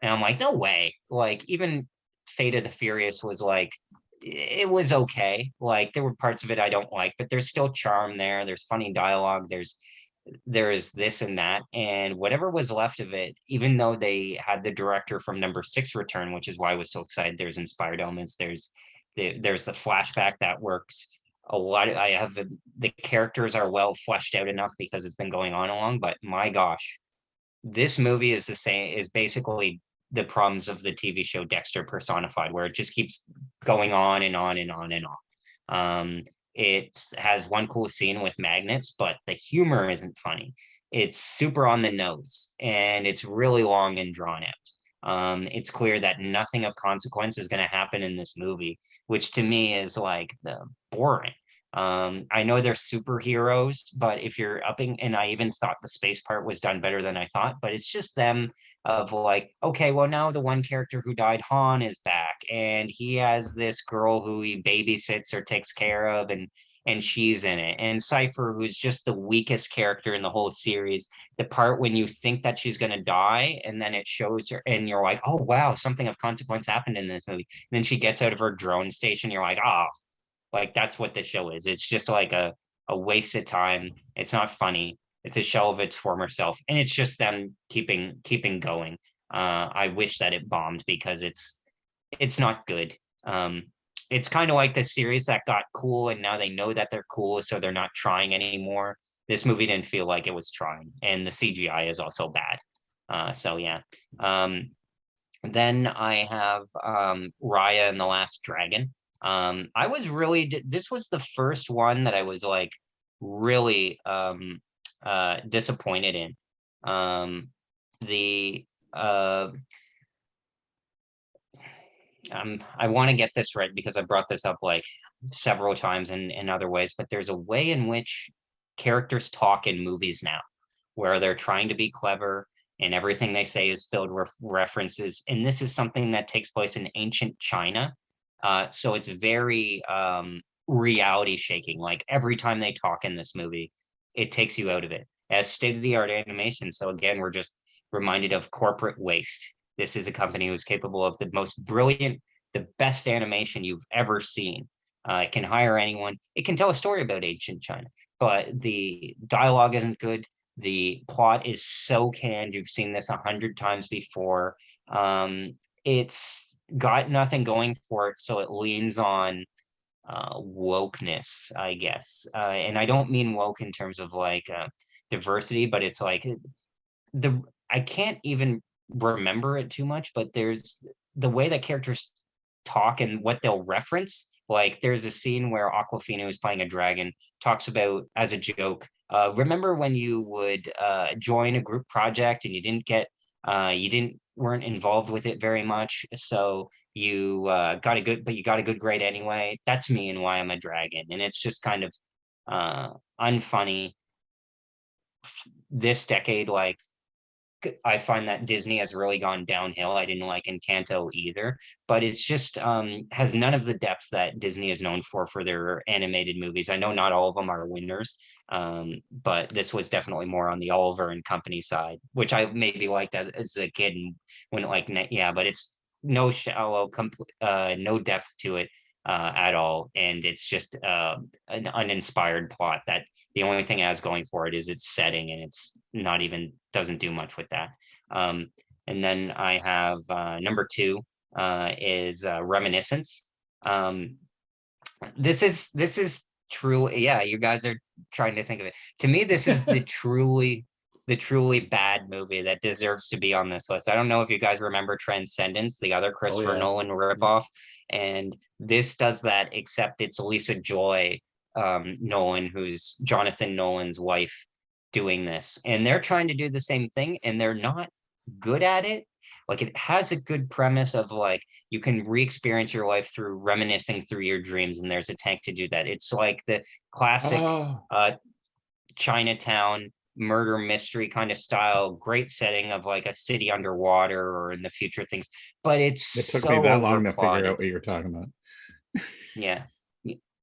And I'm like, no way. Like, even Fate of the Furious was like, it was okay. Like, there were parts of it I don't like, but there's still charm there. There's funny dialogue. There's this and that. And whatever was left of it, even though they had the director from number 6 return, which is why I was so excited, there's inspired elements. There's the flashback that works a lot. I have the characters are well fleshed out enough because it's been going on along, but my gosh, this movie is basically the problems of the TV show Dexter personified, where it just keeps going on and on and on and on. It has one cool scene with magnets, but the humor isn't funny. It's super on the nose, and it's really long and drawn out. It's clear that nothing of consequence is going to happen in this movie, which to me is like the boring. I know they're superheroes, but if you're upping, and I even thought the space part was done better than I thought, but it's just them of like, okay, well, now the one character who died, Han, is back, and he has this girl who he babysits or takes care of, and she's in it. And Cypher, who's just the weakest character in the whole series, the part when you think that she's gonna die, and then it shows her, and you're like, oh wow, something of consequence happened in this movie. And then she gets out of her drone station, you're like, oh, like that's what the show is. It's just like a waste of time. It's not funny. It's a shell of its former self, and it's just them keeping going. I wish that it bombed because it's not good. It's kind of like the series that got cool, and now they know that they're cool, so they're not trying anymore. This movie didn't feel like it was trying, and the CGI is also bad. So yeah. Then I have Raya and the Last Dragon. I was really, this was the first one that I was like really disappointed in. The I want to get this right because I brought this up like several times in other ways, but there's a way in which characters talk in movies now where they're trying to be clever and everything they say is filled with references. And this is something that takes place in ancient China. So it's very reality shaking. Like every time they talk in this movie, it takes you out of it as state-of-the-art animation. So again, we're just reminded of corporate waste. This is a company who's capable of the most brilliant, the best animation you've ever seen. It can hire anyone. It can tell a story about ancient China, but the dialogue isn't good. The plot is so canned. You've seen this 100 times before. It's got nothing going for it, so it leans on wokeness, I guess. And I don't mean woke in terms of like diversity, but it's like I can't even remember it too much, but there's the way that characters talk and what they'll reference. Like there's a scene where Aquafina, who's playing a dragon, talks about as a joke. Remember when you would join a group project and you weren't involved with it very much, so you got a good grade anyway. That's me and why I'm a dragon, and it's just kind of unfunny. This decade, like I find that Disney has really gone downhill. I didn't like Encanto either, but it's just has none of the depth that Disney is known for their animated movies. I know not all of them are winners, but this was definitely more on the Oliver and Company side, which I maybe liked as a kid and wouldn't like. Yeah, but it's no shallow, no depth to it at all, and it's just an uninspired plot that the only thing it has going for it is its setting, and it's not even doesn't do much with that. And then I have number 2 is Reminiscence. This is truly, yeah, you guys are trying to think of it. To me, this is the truly bad movie that deserves to be on this list. I don't know if you guys remember Transcendence, the other Christopher yeah. Nolan ripoff, and this does that, except it's Lisa Joy Nolan, who's Jonathan Nolan's wife, doing this, and they're trying to do the same thing, and they're not good at it. Like, it has a good premise of like you can re-experience your life through reminiscing through your dreams, and there's a tank to do that. It's like the classic Chinatown murder mystery kind of style, great setting of like a city underwater or in the future things, but It took me that long to figure out what you were talking about. Yeah.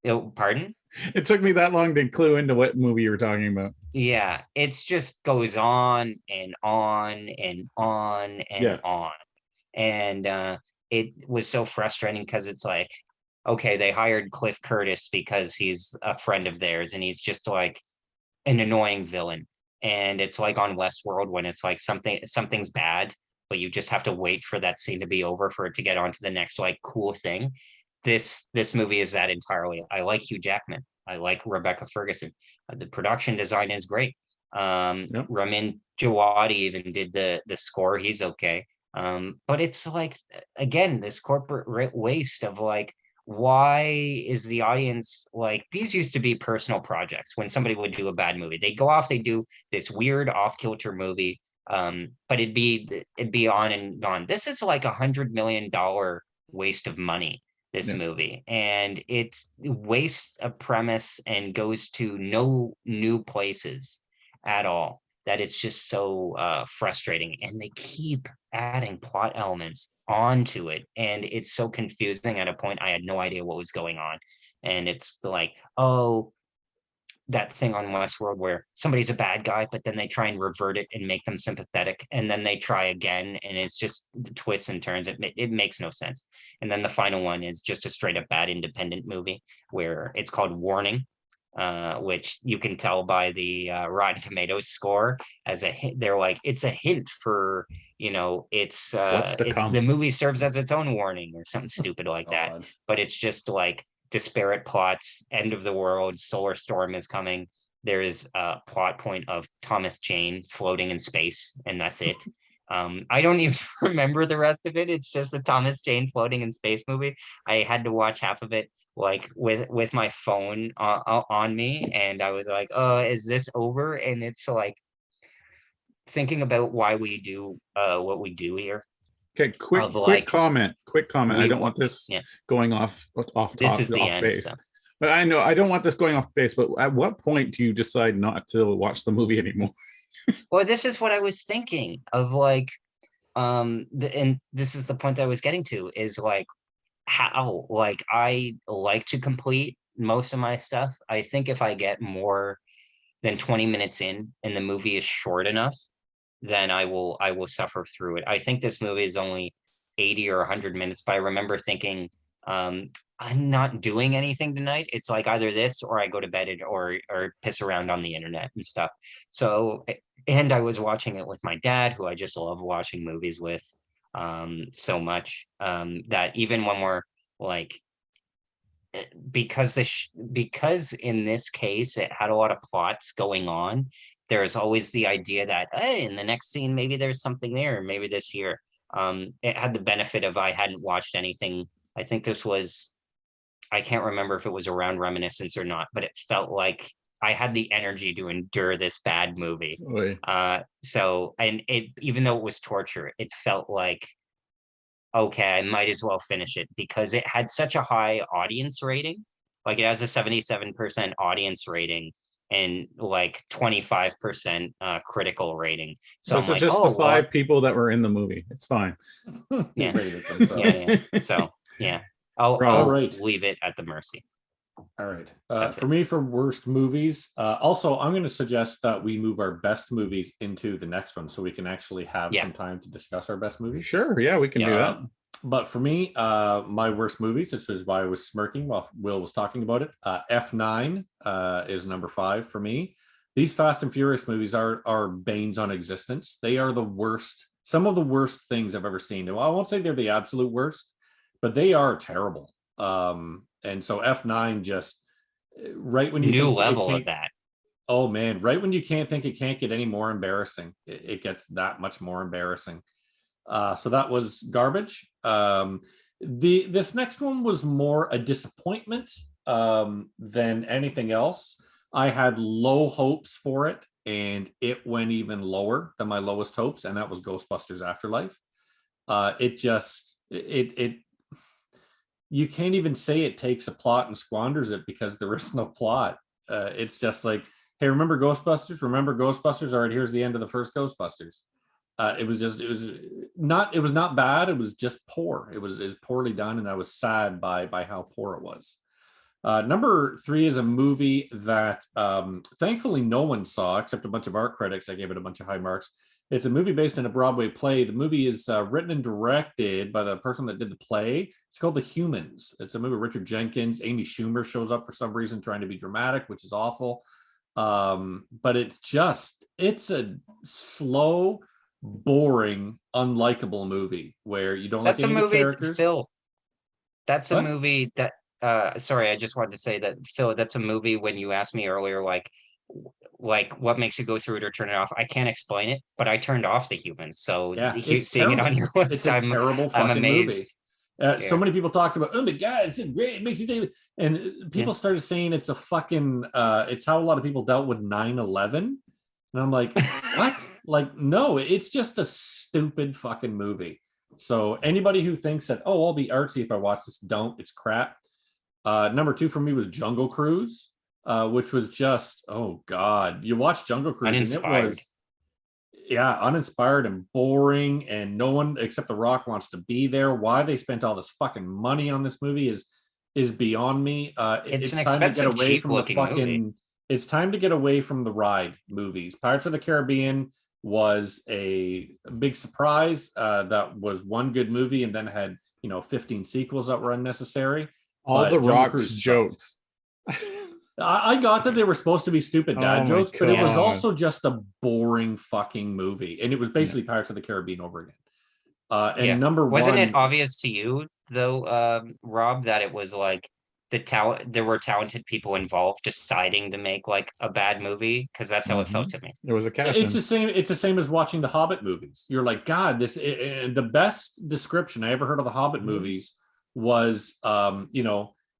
Oh, pardon? It took me that long to clue into what movie you were talking about. Yeah, it's just goes on and on and on and on. And it was so frustrating because it's like, okay, they hired Cliff Curtis because he's a friend of theirs, and he's just like an annoying villain. And it's like on Westworld when it's like something's bad, but you just have to wait for that scene to be over for it to get on to the next like cool thing. This movie is that entirely. I like Hugh Jackman. I like Rebecca Ferguson. The production design is great. Ramin Djawadi even did the score. He's okay. But it's like, again, this corporate waste of like, why is the audience like, these used to be personal projects. When somebody would do a bad movie, they go off, they do this weird off-kilter movie, but it'd be on and gone. This is like $100 million waste of money, this movie, and it wastes a premise and goes to no new places at all, that it's just so frustrating, and they keep adding plot elements onto it, and it's so confusing. At a point I had no idea what was going on, and it's like, oh, that thing on Westworld where somebody's a bad guy, but then they try and revert it and make them sympathetic, and then they try again, and it's just the twists and turns. It makes no sense. And then the final one is just a straight up bad independent movie where it's called Warning, which you can tell by the Rotten Tomatoes score as a hint. They're like, it's a hint for, it's what's to come. The movie serves as its own warning or something stupid like that. But it's just like disparate plots, end of the world, solar storm is coming. There's a plot point of Thomas Jane floating in space, and that's it. I don't even remember the rest of it. It's just the Thomas Jane floating in space movie. I had to watch half of it like with my phone on me, and I was like, oh, is this over? And it's like thinking about why we do what we do here. Okay, quick comment. I don't want this going off This is the off end, base. so. But I know I don't want this going off base. But at what point do you decide not to watch the movie anymore? Well, this is what I was thinking of, like, and this is the point that I was getting to, is like how, like, I like to complete most of my stuff. I think if I get more than 20 minutes in and the movie is short enough, then I will suffer through it. I think this movie is only 80 or 100 minutes, but I remember thinking, I'm not doing anything tonight. It's like either this or I go to bed or piss around on the internet and stuff. So, and I was watching it with my dad, who I just love watching movies with so much, that even when we're like, because in this case it had a lot of plots going on, there's always the idea that, hey, in the next scene maybe there's something there, maybe this here. It had the benefit of, I hadn't watched anything. I think this was, I can't remember if it was around Reminiscence or not, but it felt like I had the energy to endure this bad movie. So, and it, even though it was torture, it felt like, okay, I might as well finish it, because it had such a high audience rating. Like, it has a 77% audience rating and like 25% critical rating. So I'm like, just the five people that were in the movie. It's fine. Yeah. Yeah. So yeah, I'll leave it at the mercy. All right. For me, for worst movies, also, I'm going to suggest that we move our best movies into the next one so we can actually have some time to discuss our best movies. Sure. Yeah, we can do that. But for me, my worst movies, this is why I was smirking while Will was talking about it. F9 is number 5 for me. These Fast and Furious movies are banes on existence. They are the worst Some of the worst things I've ever seen. Well, I won't say they're the absolute worst, but they are terrible. And so F9 just right when you New think it level can't. of that. Oh man, right when you can't think it can't get any more embarrassing, it gets that much more embarrassing. So that was garbage. This next one was more a disappointment than anything else. I had low hopes for it, and it went even lower than my lowest hopes, and that was Ghostbusters Afterlife. It just it you can't even say it takes a plot and squanders it because there is no plot. It's just like, hey, remember Ghostbusters? Remember Ghostbusters? All right, here's the end of the first Ghostbusters. It was not bad. It was just poor. It was poorly done, and I was sad by how poor it was. Number 3 is a movie that thankfully no one saw except a bunch of art critics. I gave it a bunch of high marks. It's a movie based on a Broadway play. The movie is written and directed by the person that did the play. It's called The Humans. It's a movie with Richard Jenkins. Amy Schumer shows up for some reason trying to be dramatic, which is awful. But it's a slow, boring, unlikable movie where you don't That's like a any of the movie, characters. Phil. That's a What? movie that sorry, I just wanted to say that, Phil, that's a movie when you asked me earlier, like what makes you go through it or turn it off. I can't explain it, but I turned off The Humans. So Yeah, you it's seeing it on terrible. your It's list, a terrible I'm fucking movie. amazed. So Yeah. many people talked about, oh my god, it's great, it makes you think, and people started saying it's a fucking it's how a lot of people dealt with 9/11, and I'm like, what? Like, no, it's just a stupid fucking movie. So anybody who thinks that, oh, I'll be artsy if I watch this, don't. It's crap. Number 2 for me was Jungle Cruise, which was just, oh god, you watch Jungle Cruise Uninspired. and it was, yeah, uninspired and boring, and no one except The Rock wants to be there. Why they spent all this fucking money on this movie is beyond me. It's It's an time to get expensive, away from the cheap-looking movie. fucking. It's time to get away from the ride movies. Pirates of the Caribbean was a big surprise. That was one good movie, and then had 15 sequels that were unnecessary. All But the Jungle Rock's Cruise sucked. jokes. I got that they were supposed to be stupid Oh dad my jokes, but it was God. also just a boring fucking movie, and it was basically Pirates of the Caribbean over again. And Yeah. number Wasn't one, it obvious to you though, Rob, that it was like there were talented people involved deciding to make like a bad movie? Because that's how it felt to me. It was a cash it's the same. It's the same as watching the Hobbit movies. You're like, God, the best description I ever heard of the Hobbit movies was,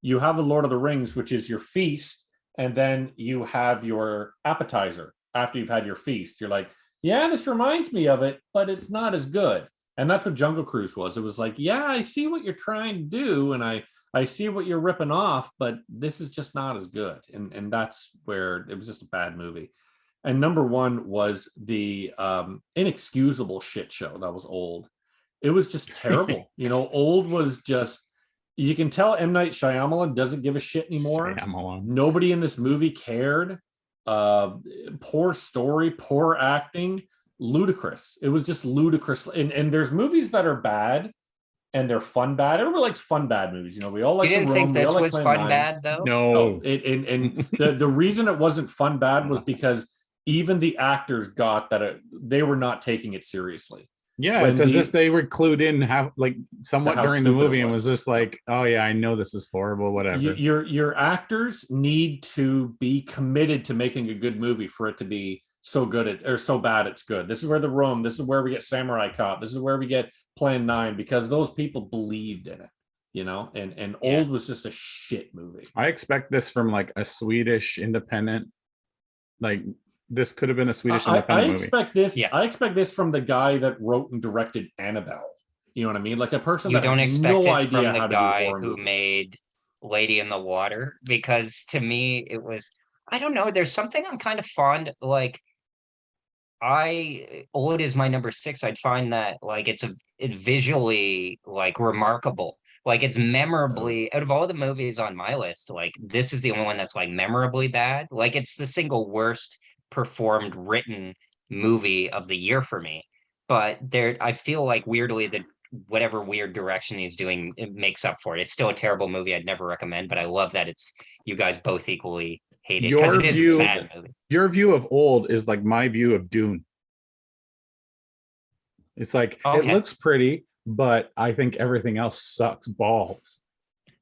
you have the Lord of the Rings, which is your feast, and then you have your appetizer after you've had your feast. You're like, yeah, this reminds me of it, but it's not as good. And that's what Jungle Cruise was. It was like, yeah, I see what you're trying to do, and I see what you're ripping off, but this is just not as good. And that's where it was just a bad movie. And number 1 was the inexcusable shit show that was Old. It was just terrible. Old was just, you can tell M. Night Shyamalan doesn't give a shit anymore. Nobody in this movie cared. Poor story, poor acting, ludicrous. It was just ludicrous. And there's movies that are bad and they're fun bad. Everybody likes fun bad movies. We all like You didn't The think Room. We this all like was Plan fun 9. bad though? No. And the reason it wasn't fun bad was because even the actors got that they were not taking it seriously. Yeah, it's as if they were clued in somewhat during the movie and was just like, oh yeah, I know this is horrible, whatever. Your actors need to be committed to making a good movie for it to be so good or so bad it's good. This is where The Room, this is where we get Samurai Cop, this is where we get Plan 9, because those people believed in it, and Old was just a shit movie. I expect this from like a Swedish independent, like this could have been a Swedish independent movie. I expect this from the guy that wrote and directed Annabelle. You know what I mean? Like a person You that don't has expect no it from idea the how to do guy horror who movies. made Lady in the Water, because to me it was, I don't know, there's something I'm kind of fond, like Old is my number 6. I'd find that like it visually like remarkable. Like it's memorably, out of all the movies on my list, like this is the only one that's like memorably bad. Like it's the single worst performed written movie of the year for me. But I feel like weirdly that whatever weird direction he's doing, it makes up for it. It's still a terrible movie I'd never recommend, but I love that you guys both equally hate it, because it is a bad movie. Your view of Old is like my view of Dune. It's like it Okay. looks pretty, but I think everything else sucks balls.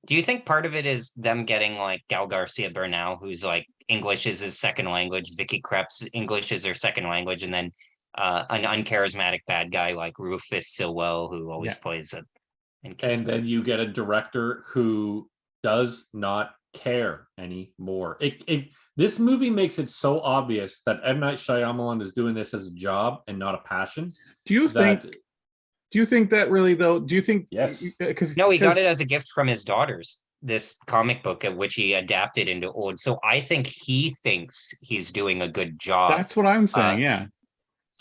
Do you think part of it is them getting like Gal Garcia Bernal, who's like English is his second language, Vicky Krieps English is their second language, and then an uncharismatic bad guy like Rufus Sewell, who always plays a. And then you get a director who does not care anymore. This movie makes it so obvious that M. Night Shyamalan is doing this as a job and not a passion. Do you think that really though? Do you think Yes? Because No, he got it as a gift from his daughters. This comic book of which he adapted into old. So I think he thinks he's doing a good job. That's what I'm saying. Yeah.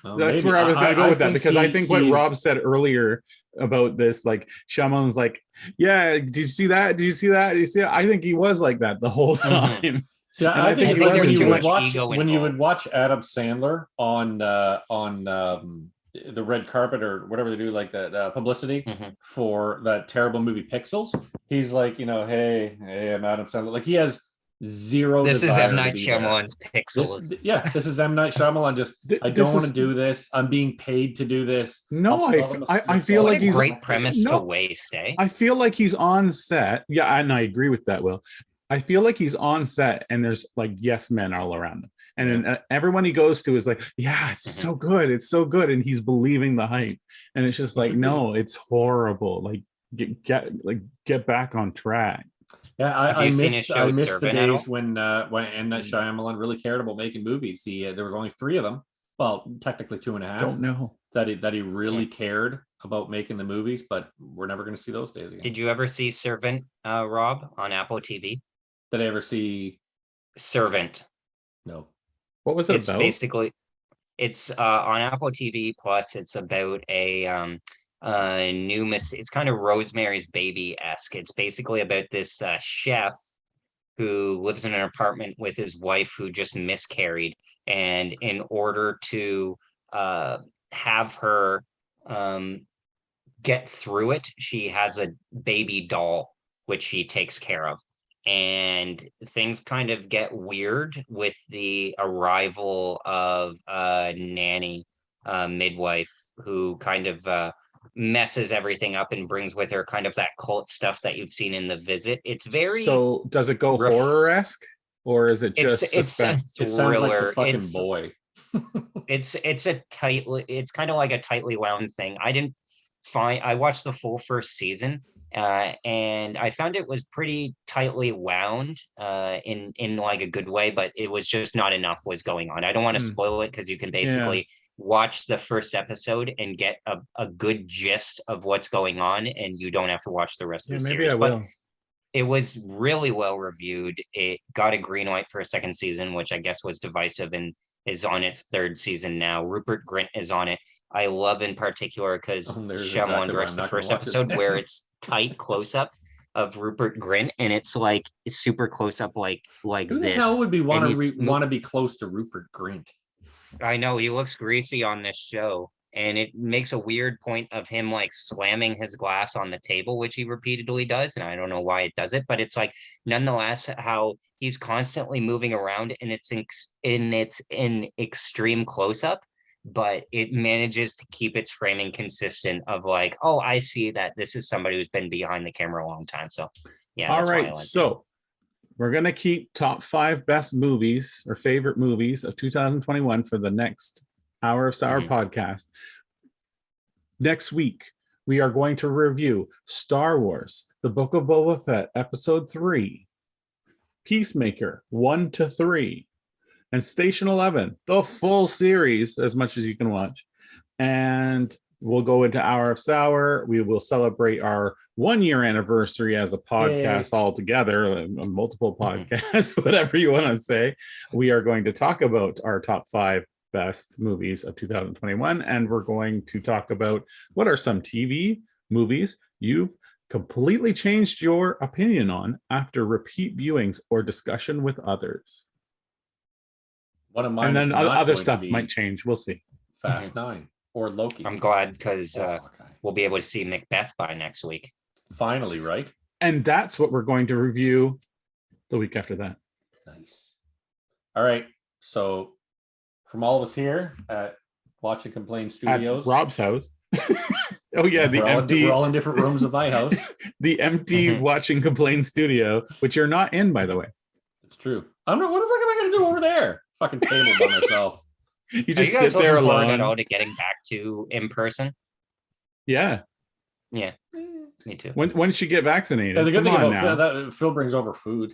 That's Maybe. where I was going to go with that, because I think what he's- Rob said earlier about this, like Shyamalan's like, yeah, did you see that? Did you see that? Did you see that? I think he was like that the whole time. See, I think he when was you too would much watch ego when you would involved. watch Adam Sandler on the red carpet or whatever they do, like the publicity for that terrible movie Pixels. He's like, hey, I'm Adam Sandler. Like he has zero. This is desire M. to Night be there. Shyamalan's Pixels. This is M. Night Shyamalan. Just I This don't want is- to do this. I'm being paid to do this. No, I'll sell them a I script. feel What like a he's great premise to no. waste, eh? I feel like he's on set. Yeah, and I agree with that, Will. I feel like he's on set and there's like yes men all around him. And then everyone he goes to is like, yeah, it's so good. It's so good. And he's believing the hype. And it's just like, no, it's horrible. Like get back on track. Yeah, Have I you seen his miss show the Servant at all? days when M. Night Shyamalan really cared about making movies. There was only 3 of them. Well, technically 2.5. Don't know. That he really cared about making the movies, but we're never going to see those days again. Did you ever see Servant, Rob, on Apple TV? Did I ever see? Servant. No. What was it It's about? basically it's on Apple TV Plus. It's about a it's kind of Rosemary's Baby-esque. It's basically about this chef who lives in an apartment with his wife who just miscarried, and in order to have her get through it, she has a baby doll which she takes care of. And things kind of get weird with the arrival of a nanny midwife who kind of messes everything up and brings with her kind of that cult stuff that you've seen in The Visit. It's very So does it go ref- horror-esque, or is it just it's a suspense? It sounds like the thriller. fucking It's boy. it's kind of like a tightly wound thing. I watched the full first season, and I found it was pretty tightly wound in like a good way, but it was just not enough was going on. I don't want to spoil it because you can basically watch the first episode and get a good gist of what's going on, and you don't have to watch the rest of the Maybe series. I will. But it was really well reviewed. It got a green light for a second season, which I guess was divisive, and is on its 3rd season now. Rupert Grint is on it. I love in particular because There's Shyamalan exactly why directs I'm the not gonna first watch it. episode where it's tight close up of Rupert Grint, and it's super close up like Who the this. hell would be want And he's to be close to Rupert Grint? I know he looks greasy on this show, and it makes a weird point of him like slamming his glass on the table, which he repeatedly does, and I don't know why it does it, but it's like nonetheless how he's constantly moving around, and it's in extreme close up, but it manages to keep its framing consistent of like, oh, I see that this is somebody who's been behind the camera a long time. So yeah. All that's why I right, like it. so we're gonna keep top 5 best movies or favorite movies of 2021 for the next Hour of Sour podcast. Next week, we are going to review Star Wars: The Book of Boba Fett, Episode 3, Peacemaker 1 to 3, and Station 11, the full series, as much as you can watch. And we'll go into Hour of Sour. We will celebrate our 1-year anniversary as a podcast all together, multiple podcasts, whatever you want to say. We are going to talk about our top 5 best movies of 2021, and we're going to talk about what are some TV movies you've completely changed your opinion on after repeat viewings or discussion with others. One of mine, And then is not other going to stuff be might change. We'll see. Fast 9 or Loki. I'm glad because or Hawkeye. we'll be able to see Macbeth by next week. Finally, right? And that's what we're going to review the week after that. Nice. All right. So, from all of us here at Watch and Complain At Studios, Rob's house. Oh yeah, the empty. We're all in different rooms of my house. The empty watching complain studio, which you're not in, by the way. It's true. I'm not. What the fuck am I going to do over there? Fucking table by myself. You Are just you guys sit there looking forward alone. at all to getting back to in person? Yeah. Yeah, me too. Once you get vaccinated. And the good Come thing on about now. that Phil brings over food.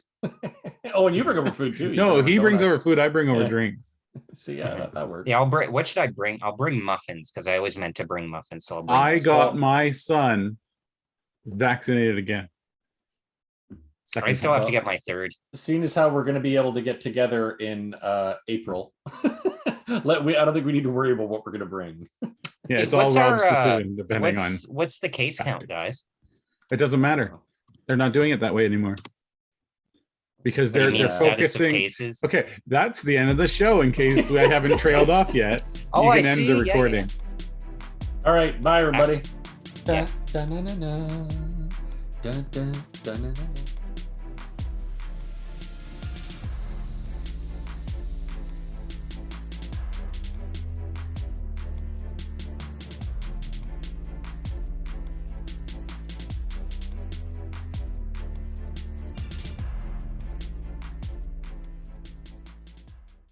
Oh, and you bring over food too. You No, bring he brings over donuts. food. I bring over Yeah. drinks. See, yeah, that works. Yeah, I'll bring. What should I bring? I'll bring muffins because I always meant to bring muffins. So I'll bring I those. got my son vaccinated again. I still have to Well, get my third. Seeing as how we're going to be able to get together in April, I don't think we need to worry about what we're going to bring. Yeah, Hey, it's all what's our, Rob's decision, depending on. What's the case count, guys? It doesn't matter. They're not doing it that way anymore because What do you they're mean, status of focusing. cases. Okay, that's the end of the show. In case I haven't trailed off yet, Oh, you I can end see. the Yeah, yeah. recording. All right, bye everybody. Yeah. Dun, dun, dun, dun, dun. Dun, dun, dun, dun, dun.